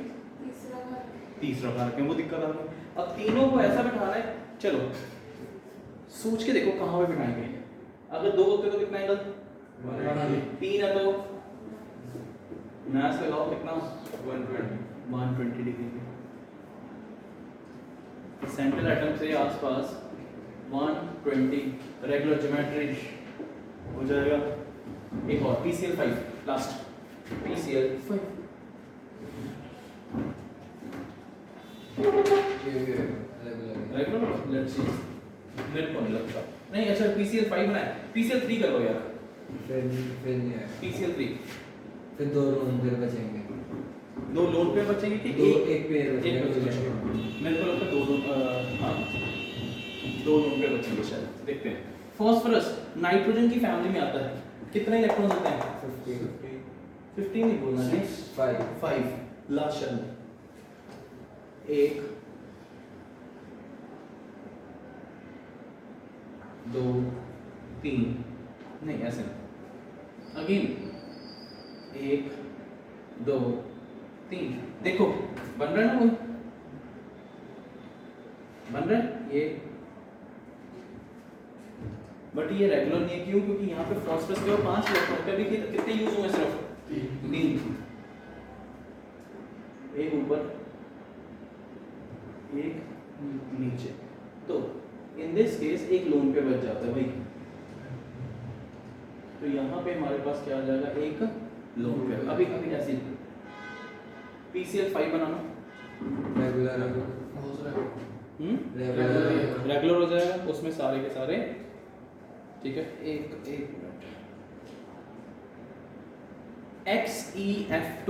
तीसरा का रखें, वो दिक्कत आ गई। अब तीनों को ऐसा बिठाना है। चलो सोच के देखो कहाँ पे बिठाएंगे। अगर दो होते तो कितना एंगल? 3 है तो मैथ्स लगाओ कितना? 120 डिग्री पे। सेंट्रल एटम से आसपास 120 रेगुलर ज्योमेट्री हो जाएगा। एक और PCl5 last. PCl5 regular let's see. मेरे को नहीं लगता। नहीं अच्छा PCl5 बनाए, PCl3 कर लो यार। फिर नहीं है। PCl3 फिर दो लोन पेयर बचेंगे। दो लोन पेयर बचेंगे कि एक पेयर एक बचेगा? मेरे को लगता है दो हाँ दो लोन पेयर बचेंगे शायद। देखते हैं। फास्फोरस नाइट्रोजन की फैमिली में आता है। कितने इलेक्ट्रॉन होते हैं? 15 नहीं बोलना है। 5 लास्ट शब्द। 1 2 3 नहीं ऐसे नहीं। अगेन 1 2 3 देखो बन रहा है ना, वो बन रहा है ये। बट ये रेगुलर नहीं है। क्यों? क्योंकि यहाँ पे फास्फोरस के 5 इलेक्ट्रॉन का भी कितने यूज हुए? सिर्फ 3। एक ऊपर एक नीचे। तो इन दिस केस एक लोन पे बच जाता है भाई। तो यहाँ पे हमारे पास क्या आ जाएगा? एक लोन पे। अभी अभी ऐसे PCl5 बनाना रेगुलर रेगुलर हो जाएगा उसमें सारे के सारे। ठीक है एक मिनट। XeF2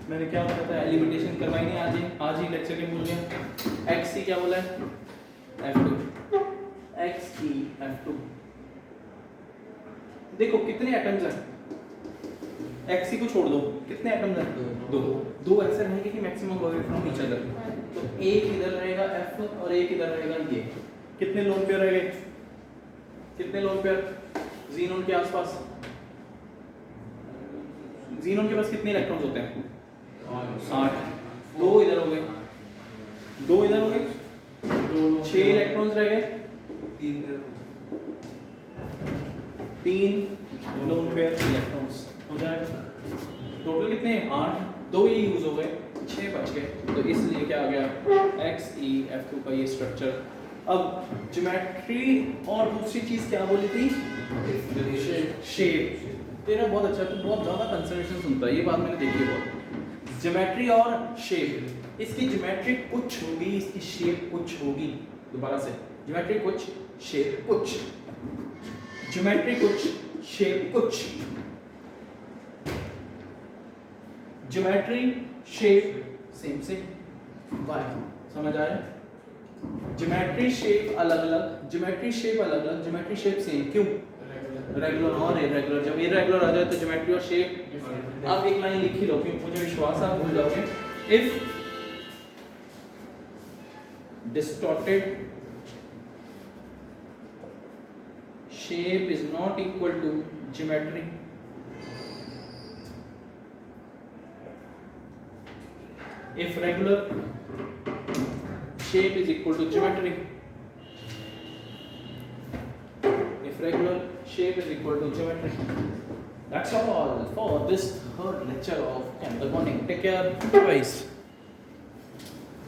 मैंने क्या बताया था? एलिमिनेशन करवाई नहीं आज ही लेक्चर के भूल गए। XE क्या बोला है? F2 XeF2 देखो कितने एटम्स हैं? Xe को छोड़ दो, कितने एटम्स हैं? दो ऐसे रहेंगे कि maximum away from each other. तो एक इधर रहेगा F और एक इधर रहेगा ये। कितने लोन पेयर रहेंगे? कितने लोन पेयर ज़ीनोन के आसपास? ज़ीनोन के पास कितने इलेक्ट्रॉन्स होते हैं? 8। दो इधर हो गए, दो इधर हो गए, 6 इलेक्ट्रॉन्स रह गए। 3 लोन पेयर इलेक्ट्रॉन्स हो जाएगा। टोटल कितने? 8। दो ये यूज हो गए, 6 बच गए। तो इसलिए क्या आ गया? XeF2 का ये स्ट्रक्चर। अब ज्योमेट्री और दूसरी चीज क्या बोली थी? शेप। तेरा बहुत अच्छा, तू बहुत ज्यादा कंसंट्रेशन सुनता है, ये बात मैंने देखी है बहुत। ज्योमेट्री और शेप। इसकी ज्योमेट्री कुछ होगी, इसकी शेप कुछ होगी। दोबारा से ज्योमेट्री कुछ, शेप कुछ। ज्योमेट्री कुछ, शेप कुछ, geometry shape same same, why समझ आया? ज्योमेट्री शेप अलग अलग, ज्योमेट्री शेप अलग अलग, ज्योमेट्री शेप सेम, क्यों? रेगुलर और इरेगुलर, जब इरेगुलर आ जाए तो ज्योमेट्री और शेप। आप एक लाइन लिख ही लो क्योंकि मुझे विश्वास है आप भूल जाओगे। If distorted shape is not equal to geometry, if regular shape is equal to geometry, if regular shape is equal to geometry. That's all for this third lecture of chemical bonding. Take care, guys.